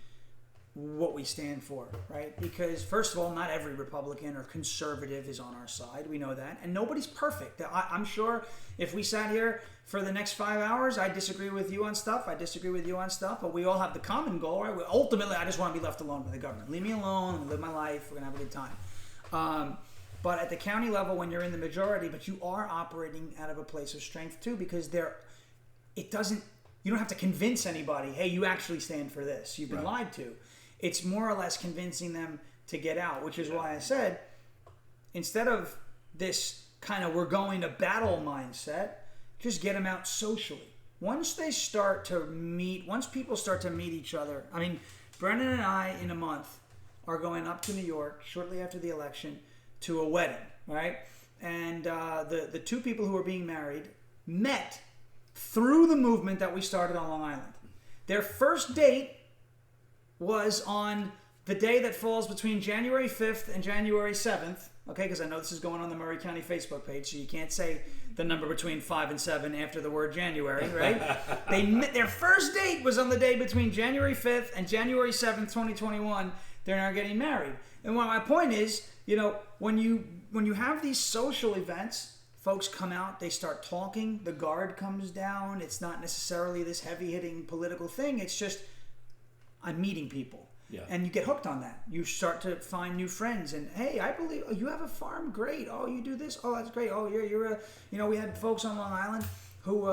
stand for, right? Because first of all, not every Republican or conservative is on our side. We know that, and nobody's perfect. I'm sure if we sat here for the next 5 hours, I disagree with you on stuff. But we all have the common goal, right? Ultimately, I just want to be left alone by the government. Leave me alone. I'm gonna live my life. We're gonna have a good time. But at the county level, when you're in the majority, but you are operating out of a place of strength too, because you don't have to convince anybody, hey, you actually stand for this. You've been lied to. It's more or less convincing them to get out, which is why I said, instead of this kind of we're going to battle mindset, just get them out socially. Once people start to meet each other, I mean, Brennan and I in a month are going up to New York shortly after the election to a wedding, right? And the 2 people who are being married met through the movement that we started on Long Island. Their first date was on the day that falls between January 5th and January 7th, okay, because I know this is going on the Maury County Facebook page, so you can't say the number between 5 and 7 after the word January, right? Their first date was on the day between January 5th and January 7th, 2021. They're now getting married. And what my point is, you know, when you have these social events, folks come out, they start talking, the guard comes down. It's not necessarily this heavy-hitting political thing. It's just, I'm meeting people. Yeah. And you get hooked on that. You start to find new friends. And, hey, I believe, oh, you have a farm? Great. Oh, you do this? Oh, that's great. Oh, you're a, you know, we had folks on Long Island who,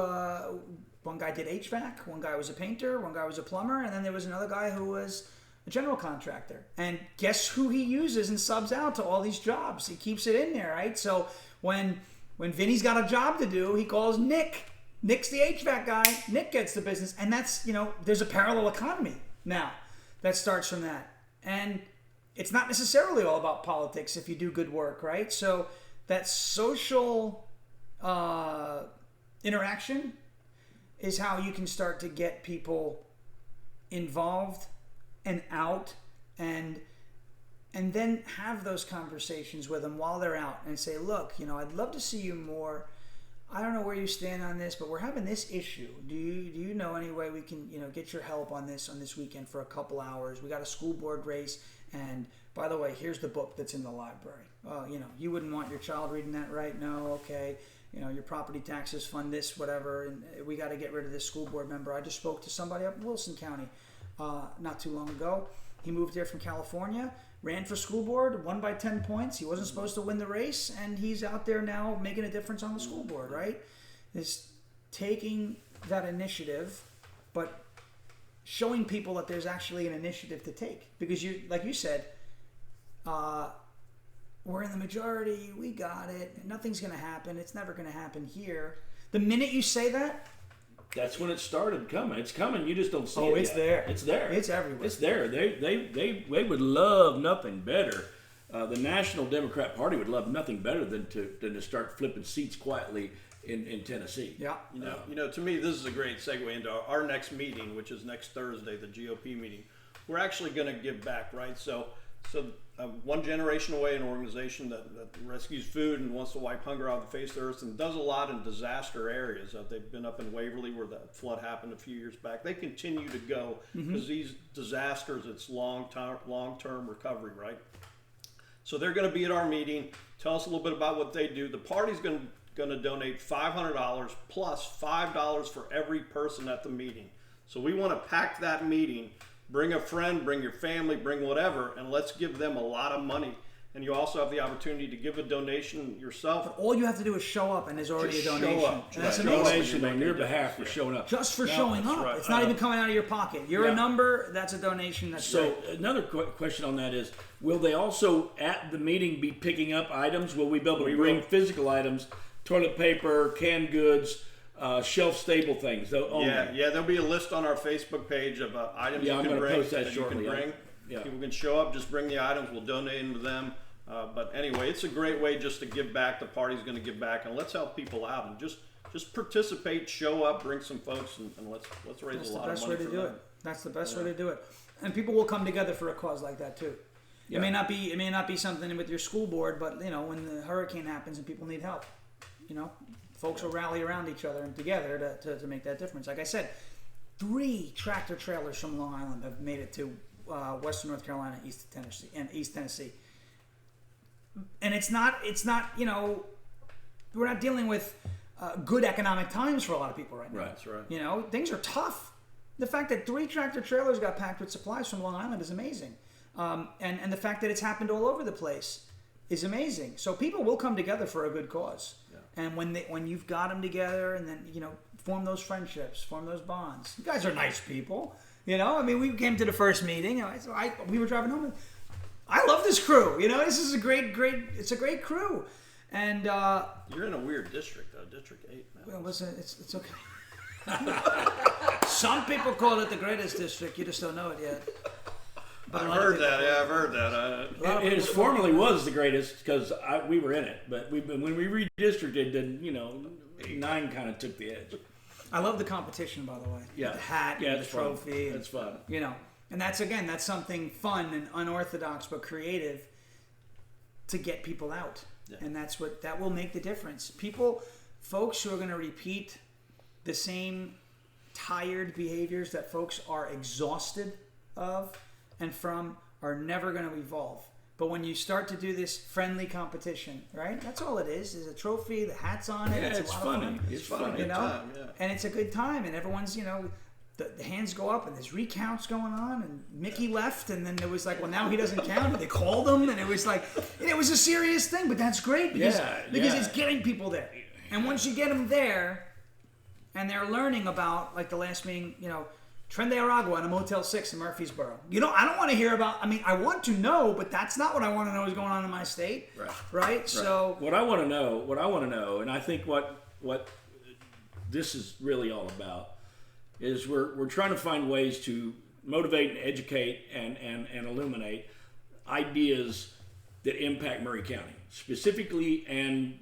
one guy did HVAC, one guy was a painter, one guy was a plumber, and then there was another guy who was a general contractor. And guess who he uses and subs out to all these jobs? He keeps it in there, right? So when Vinny's got a job to do, he calls Nick. Nick's the HVAC guy. Nick gets the business. And that's, there's a parallel economy now that starts from that. And it's not necessarily all about politics if you do good work, right? So that social interaction is how you can start to get people involved and out, and then have those conversations with them while they're out and say, look, I'd love to see you more. I don't know where you stand on this, but we're having this issue. Do you know any way we can get your help on this weekend for a couple hours? We got a school board race, and by the way, here's the book that's in the library. Oh, you wouldn't want your child reading that, right? No, okay. Your property taxes fund this, whatever, and we got to get rid of this school board member. I just spoke to somebody up in Wilson County not too long ago. He moved there from California, ran for school board, won by 10 points. He wasn't supposed to win the race, and he's out there now making a difference on the school board, right? It's taking that initiative, but showing people that there's actually an initiative to take. Because like you said, we're in the majority, we got it, nothing's going to happen, it's never going to happen here. The minute you say that, that's when it started coming. It's coming. You just don't see it. Oh, it's yet. there. It's there. It's everywhere. It's there. They would love nothing better. The National Democrat Party would love nothing better than to start flipping seats quietly in Tennessee. Yeah. To me, this is a great segue into our next meeting, which is next Thursday, the GOP meeting. We're actually going to give back, right? So one generation away, an organization that rescues food and wants to wipe hunger off the face of the earth and does a lot in disaster areas. They've been up in Waverly where that flood happened a few years back. They continue to go because these disasters, it's long-term recovery, right? So they're going to be at our meeting. Tell us a little bit about what they do. The party's going to donate $500 plus $5 for every person at the meeting. So we want to pack that meeting. Bring a friend, bring your family, bring whatever, and let's give them a lot of money. And you also have the opportunity to give a donation yourself. But all you have to do is show up, and there's already a donation. Show up. And that's a amazing. donation on your behalf for showing up. Just for showing up. right. It's not even coming out of your pocket. You're a number, that's a donation. That's So great. another question on that is, will they also at the meeting be picking up items? Will we be able to bring physical items, toilet paper, canned goods, shelf-stable things? Yeah, there'll be a list on our Facebook page of items you can bring. Post that shortly. You can bring. Yeah. People can show up, just bring the items. We'll donate them to them. But anyway, it's a great way just to give back. The party's going to give back, and let's help people out and just participate, show up, bring some folks, and let's raise a lot of money for them. That's the best way to do it. And people will come together for a cause like that too. Yeah. It may not be something with your school board, but when the hurricane happens and people need help, folks will rally around each other and together to make that difference. Like I said, 3 tractor trailers from Long Island have made it to Western North Carolina, East Tennessee. And it's not we're not dealing with good economic times for a lot of people right now. Right. That's right. Things are tough. The fact that 3 tractor trailers got packed with supplies from Long Island is amazing. And the fact that it's happened all over the place is amazing. So people will come together for a good cause. Yeah. And when you've got them together and then, form those friendships, form those bonds. You guys are nice people. We came to the first meeting. We were driving home. I love this crew. This is it's a great crew. And you're in a weird district, though, District 8 now. Well, listen, it's okay. Some people call it the greatest district. You just don't know it yet. I've heard that. It formerly was the greatest because we were in it, but when we redistricted, then 9 kind of took the edge. I love the competition, by the way. Yeah, the hat, and the trophy. That's fun. And that's something fun and unorthodox but creative to get people out. Yeah. And that will make the difference. Folks who are going to repeat the same tired behaviors that folks are exhausted of and from are never going to evolve. But when you start to do this friendly competition, right? That's all it is a trophy, the hat's on it. Yeah, it's funny. Fun. It's fun. And it's a good time, and everyone's, the hands go up, and there's recounts going on, and Mickey left, and then there was like, well, now he doesn't count, and they called him, and it was like, it was a serious thing, but that's great because it's getting people there. And once you get them there, and they're learning about, like the last meeting, Tren de Aragua in a Motel 6 in Murfreesboro. I don't want to hear about, I want to know, but that's not what I want to know is going on in my state. Right? So what I want to know, and I think what this is really all about is we're trying to find ways to motivate and educate and illuminate ideas that impact Maury County specifically and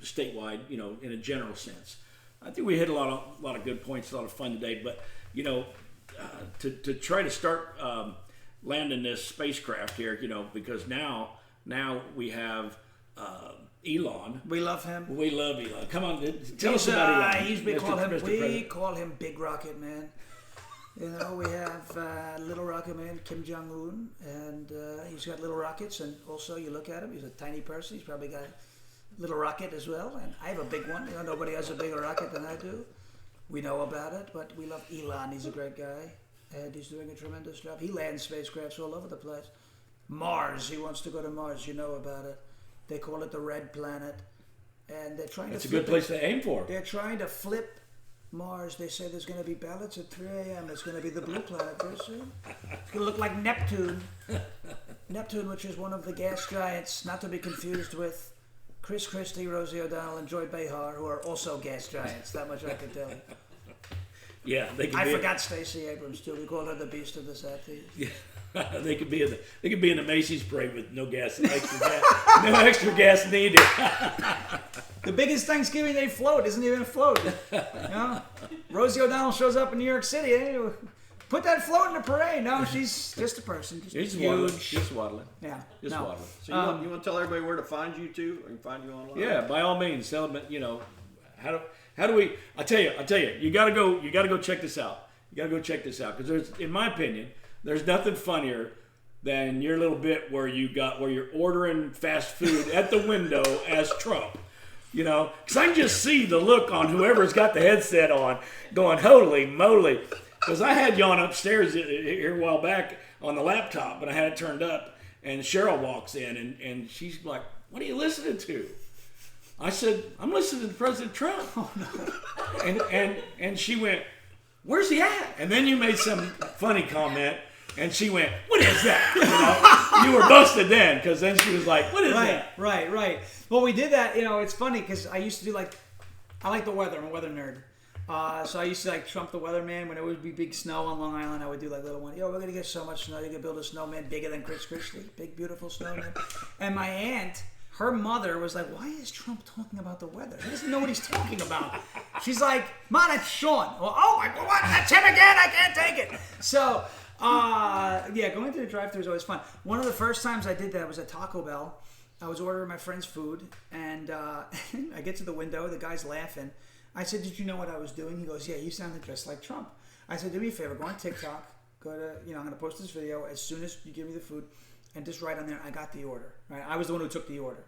statewide, in a general sense. I think we hit a lot of good points, a lot of fun today, but to try to start landing this spacecraft here, because now we have Elon. We love him. We love Elon. Come on, tell us about Elon. We call him Big Rocket Man. We have Little Rocket Man, Kim Jong-un, and he's got little rockets, and also you look at him, he's a tiny person, he's probably got a little rocket as well, and I have a big one. Nobody has a bigger rocket than I do. We know about it, but we love Elon. He's a great guy, and he's doing a tremendous job. He lands spacecrafts all over the place. Mars, he wants to go to Mars, you know about it. They call it the Red Planet, and they're trying to flip it. It's a good place to aim for. They're trying to flip Mars. They say there's going to be ballots at 3 a.m. It's going to be the blue planet very soon. It's going to look like Neptune. Neptune, which is one of the gas giants, not to be confused with Chris Christie, Rosie O'Donnell, and Joy Behar, who are also gas giants. That much I can tell you. Yeah, they can. I forgot Stacey Abrams too. We call her the Beast of the Southeast. Yeah. They could be in the Macy's parade with no extra gas needed. The biggest Thanksgiving Day float isn't even a float. Rosie O'Donnell shows up in New York City. Hey, put that float in the parade. No, she's just a person. She's waddling. Just waddling. Yeah. Waddling. So you want to tell everybody where to find you too, or can find you online? Yeah, by all means. Tell them. How do we? I tell you. You gotta go check this out. You gotta go check this out because there's, in my opinion, there's nothing funnier than your little bit where you're ordering fast food at the window as Trump. Because I can just see the look on whoever's got the headset on, going, holy moly. Because I had you on upstairs here a while back on the laptop, but I had it turned up, and Cheryl walks in, and she's like, what are you listening to? I said, I'm listening to President Trump. Oh, no. And she went, where's he at? And then you made some funny comment, and she went, what is that? You were busted then, because then she was like, what is that? Right. Well, we did that. It's funny, because I used to do I like the weather. I'm a weather nerd. So I used to Trump the weatherman. When it would be big snow on Long Island, I would do little one. We're going to get so much snow. You can build a snowman bigger than Chris Christie. Big, beautiful snowman. And my aunt, her mother was like, why is Trump talking about the weather? He doesn't know what he's talking about. She's like, Mom, it's Shawn. Well, oh my God, that's him again. I can't take it. So, going to the drive-thru is always fun. One of the first times I did that was at Taco Bell. I was ordering my friend's food, and I get to the window. The guy's laughing. I said, did you know what I was doing? He goes, yeah, you sounded just like Trump. I said, do me a favor, go on TikTok. Go to, I'm going to post this video as soon as you give me the food. And just write on there, I got the order. Right? I was the one who took the order.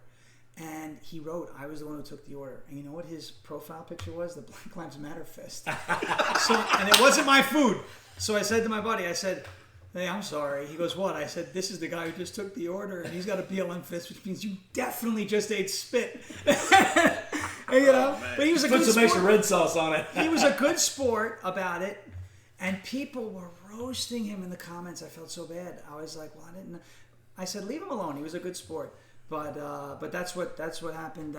And he wrote, I was the one who took the order. And you know what his profile picture was? The Black Lives Matter fist. And it wasn't my food. So I said to my buddy, I said, hey, I'm sorry. He goes, what? I said, this is the guy who just took the order. And he's got a BLM fist, which means you definitely just ate spit. And, but he was a good sport. Put some extra red sauce on it. He was a good sport about it. And people were roasting him in the comments. I felt so bad. I was like, well, I said, leave him alone. He was a good sport. But that's what happened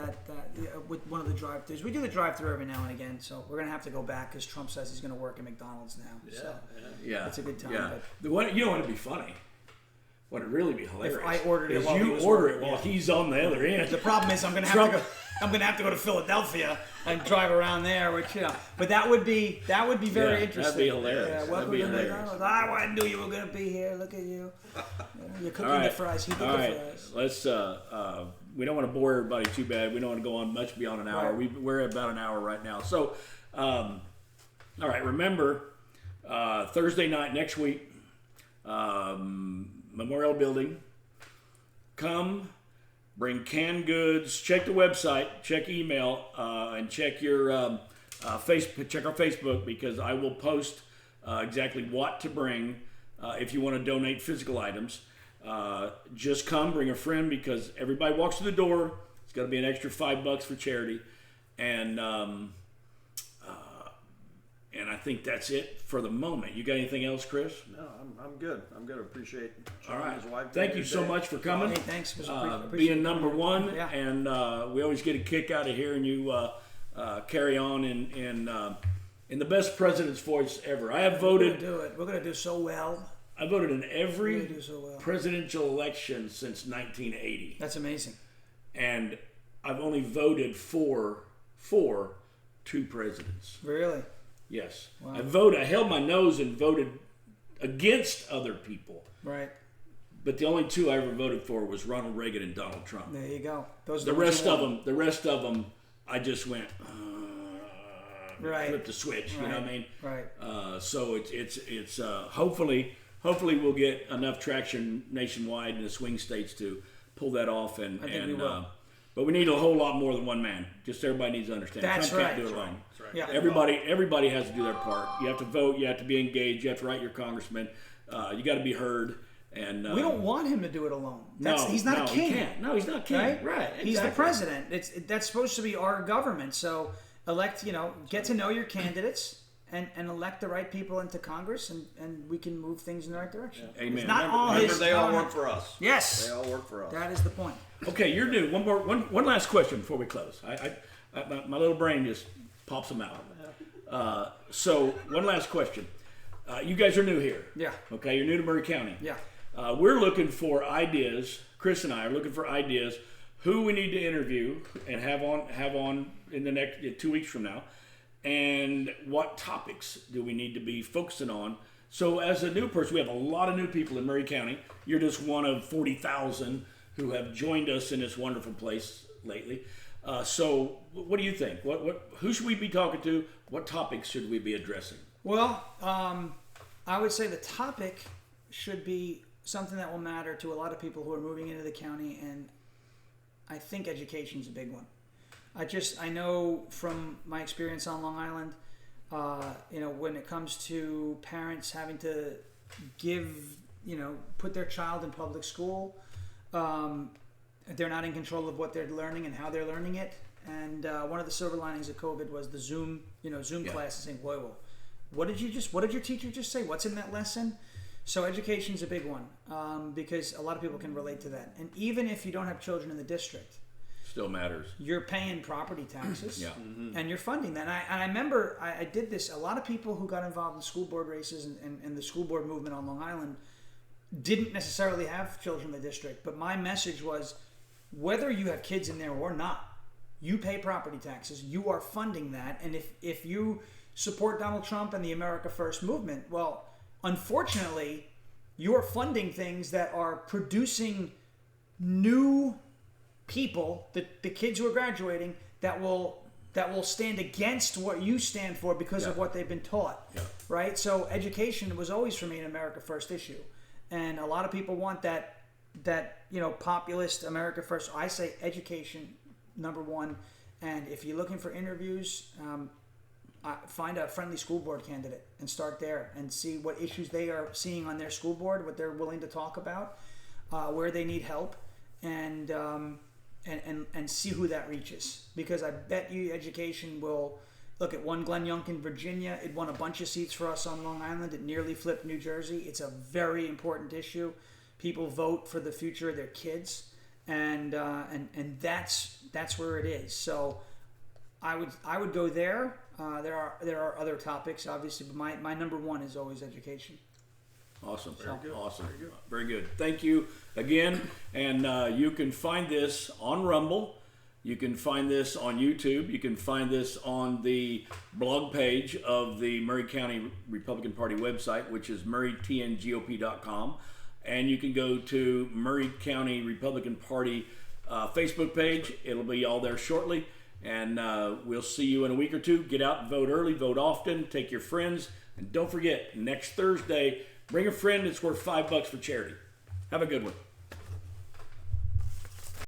with one of the drive-thrus. We do the drive-thru every now and again, so we're gonna have to go back because Trump says he's gonna work at McDonald's now. Yeah, it's a good time. Yeah. You don't want to be funny. Would it really be hilarious? If I ordered it, while he's on the other end. The problem is I'm gonna have to go to Philadelphia and drive around there, which But that would be very interesting. That'd be hilarious. Yeah, welcome to McDonald's. I knew you were gonna be here. Look at you. You're cooking the fries. He did the fries. Let's. We don't want to bore everybody too bad. We don't want to go on much beyond an hour. Right. We're at about an hour right now. So, all right. Remember, Thursday night next week, Memorial Building. Come, bring canned goods. Check the website. Check email, and check your Facebook. Check our Facebook because I will post exactly what to bring. If you want to donate physical items, just come, bring a friend because everybody walks through the door. It's got to be an extra $5 for charity. And And I think that's it for the moment. You got anything else, Chris? No, I'm good. I'm good. Appreciate All Shawn right. and his wife. Thank you so much for coming. Hey, thanks. Appreciate Being number one, Yeah. and we always get a kick out of hearing you carry on in the best president's voice ever. I have voted. We're gonna do so well. I voted in every We're gonna do so well. presidential election since 1980, That's amazing. and I've only voted for 2 presidents. Really? Yes, Wow. I held my nose and voted against other people, Right. but the only 2 I ever voted for was Ronald Reagan and Donald Trump. There you go. Those are The ones rest you of want. them, I just went Right. flip the switch. You know what I mean? Right. So it's hopefully we'll get enough traction nationwide in the swing states to pull that off. And I think we will. But we need a whole lot more than one man. Just everybody needs to understand. That's Trump right. can't do it alone. That's right. Yeah. Everybody has to do their part. You have to vote. You have to be engaged. You have to write your congressman. You got to be heard. And We don't want him to do it alone. He's not a he king. can't. No, he's not king. Right? Right. He's the exactly. president. That's supposed to be our government. So get to know your candidates and elect the right people into Congress, and we can move things in the right direction. Amen. It's not all Remember, his. they all work for us. Yes. They all work for us. That is the point. Okay, you're new. One last question before we close. My little brain just pops them out. So one last question. You guys are new here. Yeah. Okay, you're new to Maury County. Yeah. We're looking for ideas. Chris and I are looking for ideas. Who we need to interview and have on in the next 2 weeks from now, and what topics do we need to be focusing on? So as a new person, we have a lot of new people in Maury County. You're just one of 40,000 who have joined us in this wonderful place lately. So what do you think? Who should we be talking to? What topics should we be addressing? Well, I would say the topic should be something that will matter to a lot of people who are moving into the county, and I think education is a big one. I know from my experience on Long Island, when it comes to parents having to put their child in public school, they're not in control of what they're learning and how they're learning it. And one of the silver linings of COVID was the Zoom classes. Saying, boy, well, what did your teacher just say? What's in that lesson? So education's a big one because a lot of people can relate to that. And even if you don't have children in the district, Still matters. you're paying property taxes. Yeah. And you're funding that. And I remember I did this. A lot of people who got involved in school board races and the school board movement on Long Island didn't necessarily have children in the district. But my message was, whether you have kids in there or not, you pay property taxes. You are funding that. And if you support Donald Trump and the America First movement, well, unfortunately, you're funding things that are producing new people, the kids who are graduating, that will stand against what you stand for because of what they've been taught. Yeah. Right? So education was always for me an America First issue. And a lot of people want that populist America First. I say education number one. And if you're looking for interviews, find a friendly school board candidate and start there and see what issues they are seeing on their school board, what they're willing to talk about, where they need help, and see who that reaches. Because I bet you education will look at one Glenn Youngkin, Virginia. It won a bunch of seats for us on Long Island. It nearly flipped New Jersey. It's a very important issue. People vote for the future of their kids, and that's where it is. So I would go there. There are other topics, obviously, but my number one is always education. Awesome. Very good. Awesome. Very good. Thank you again. And you can find this on Rumble. You can find this on YouTube. You can find this on the blog page of the Maury County Republican Party website, which is maurytngop.com. And you can go to Maury County Republican Party Facebook page. It'll be all there shortly. And we'll see you in a week or two. Get out and vote early, vote often, take your friends. And don't forget, next Thursday, bring a friend. It's worth $5 for charity. Have a good one.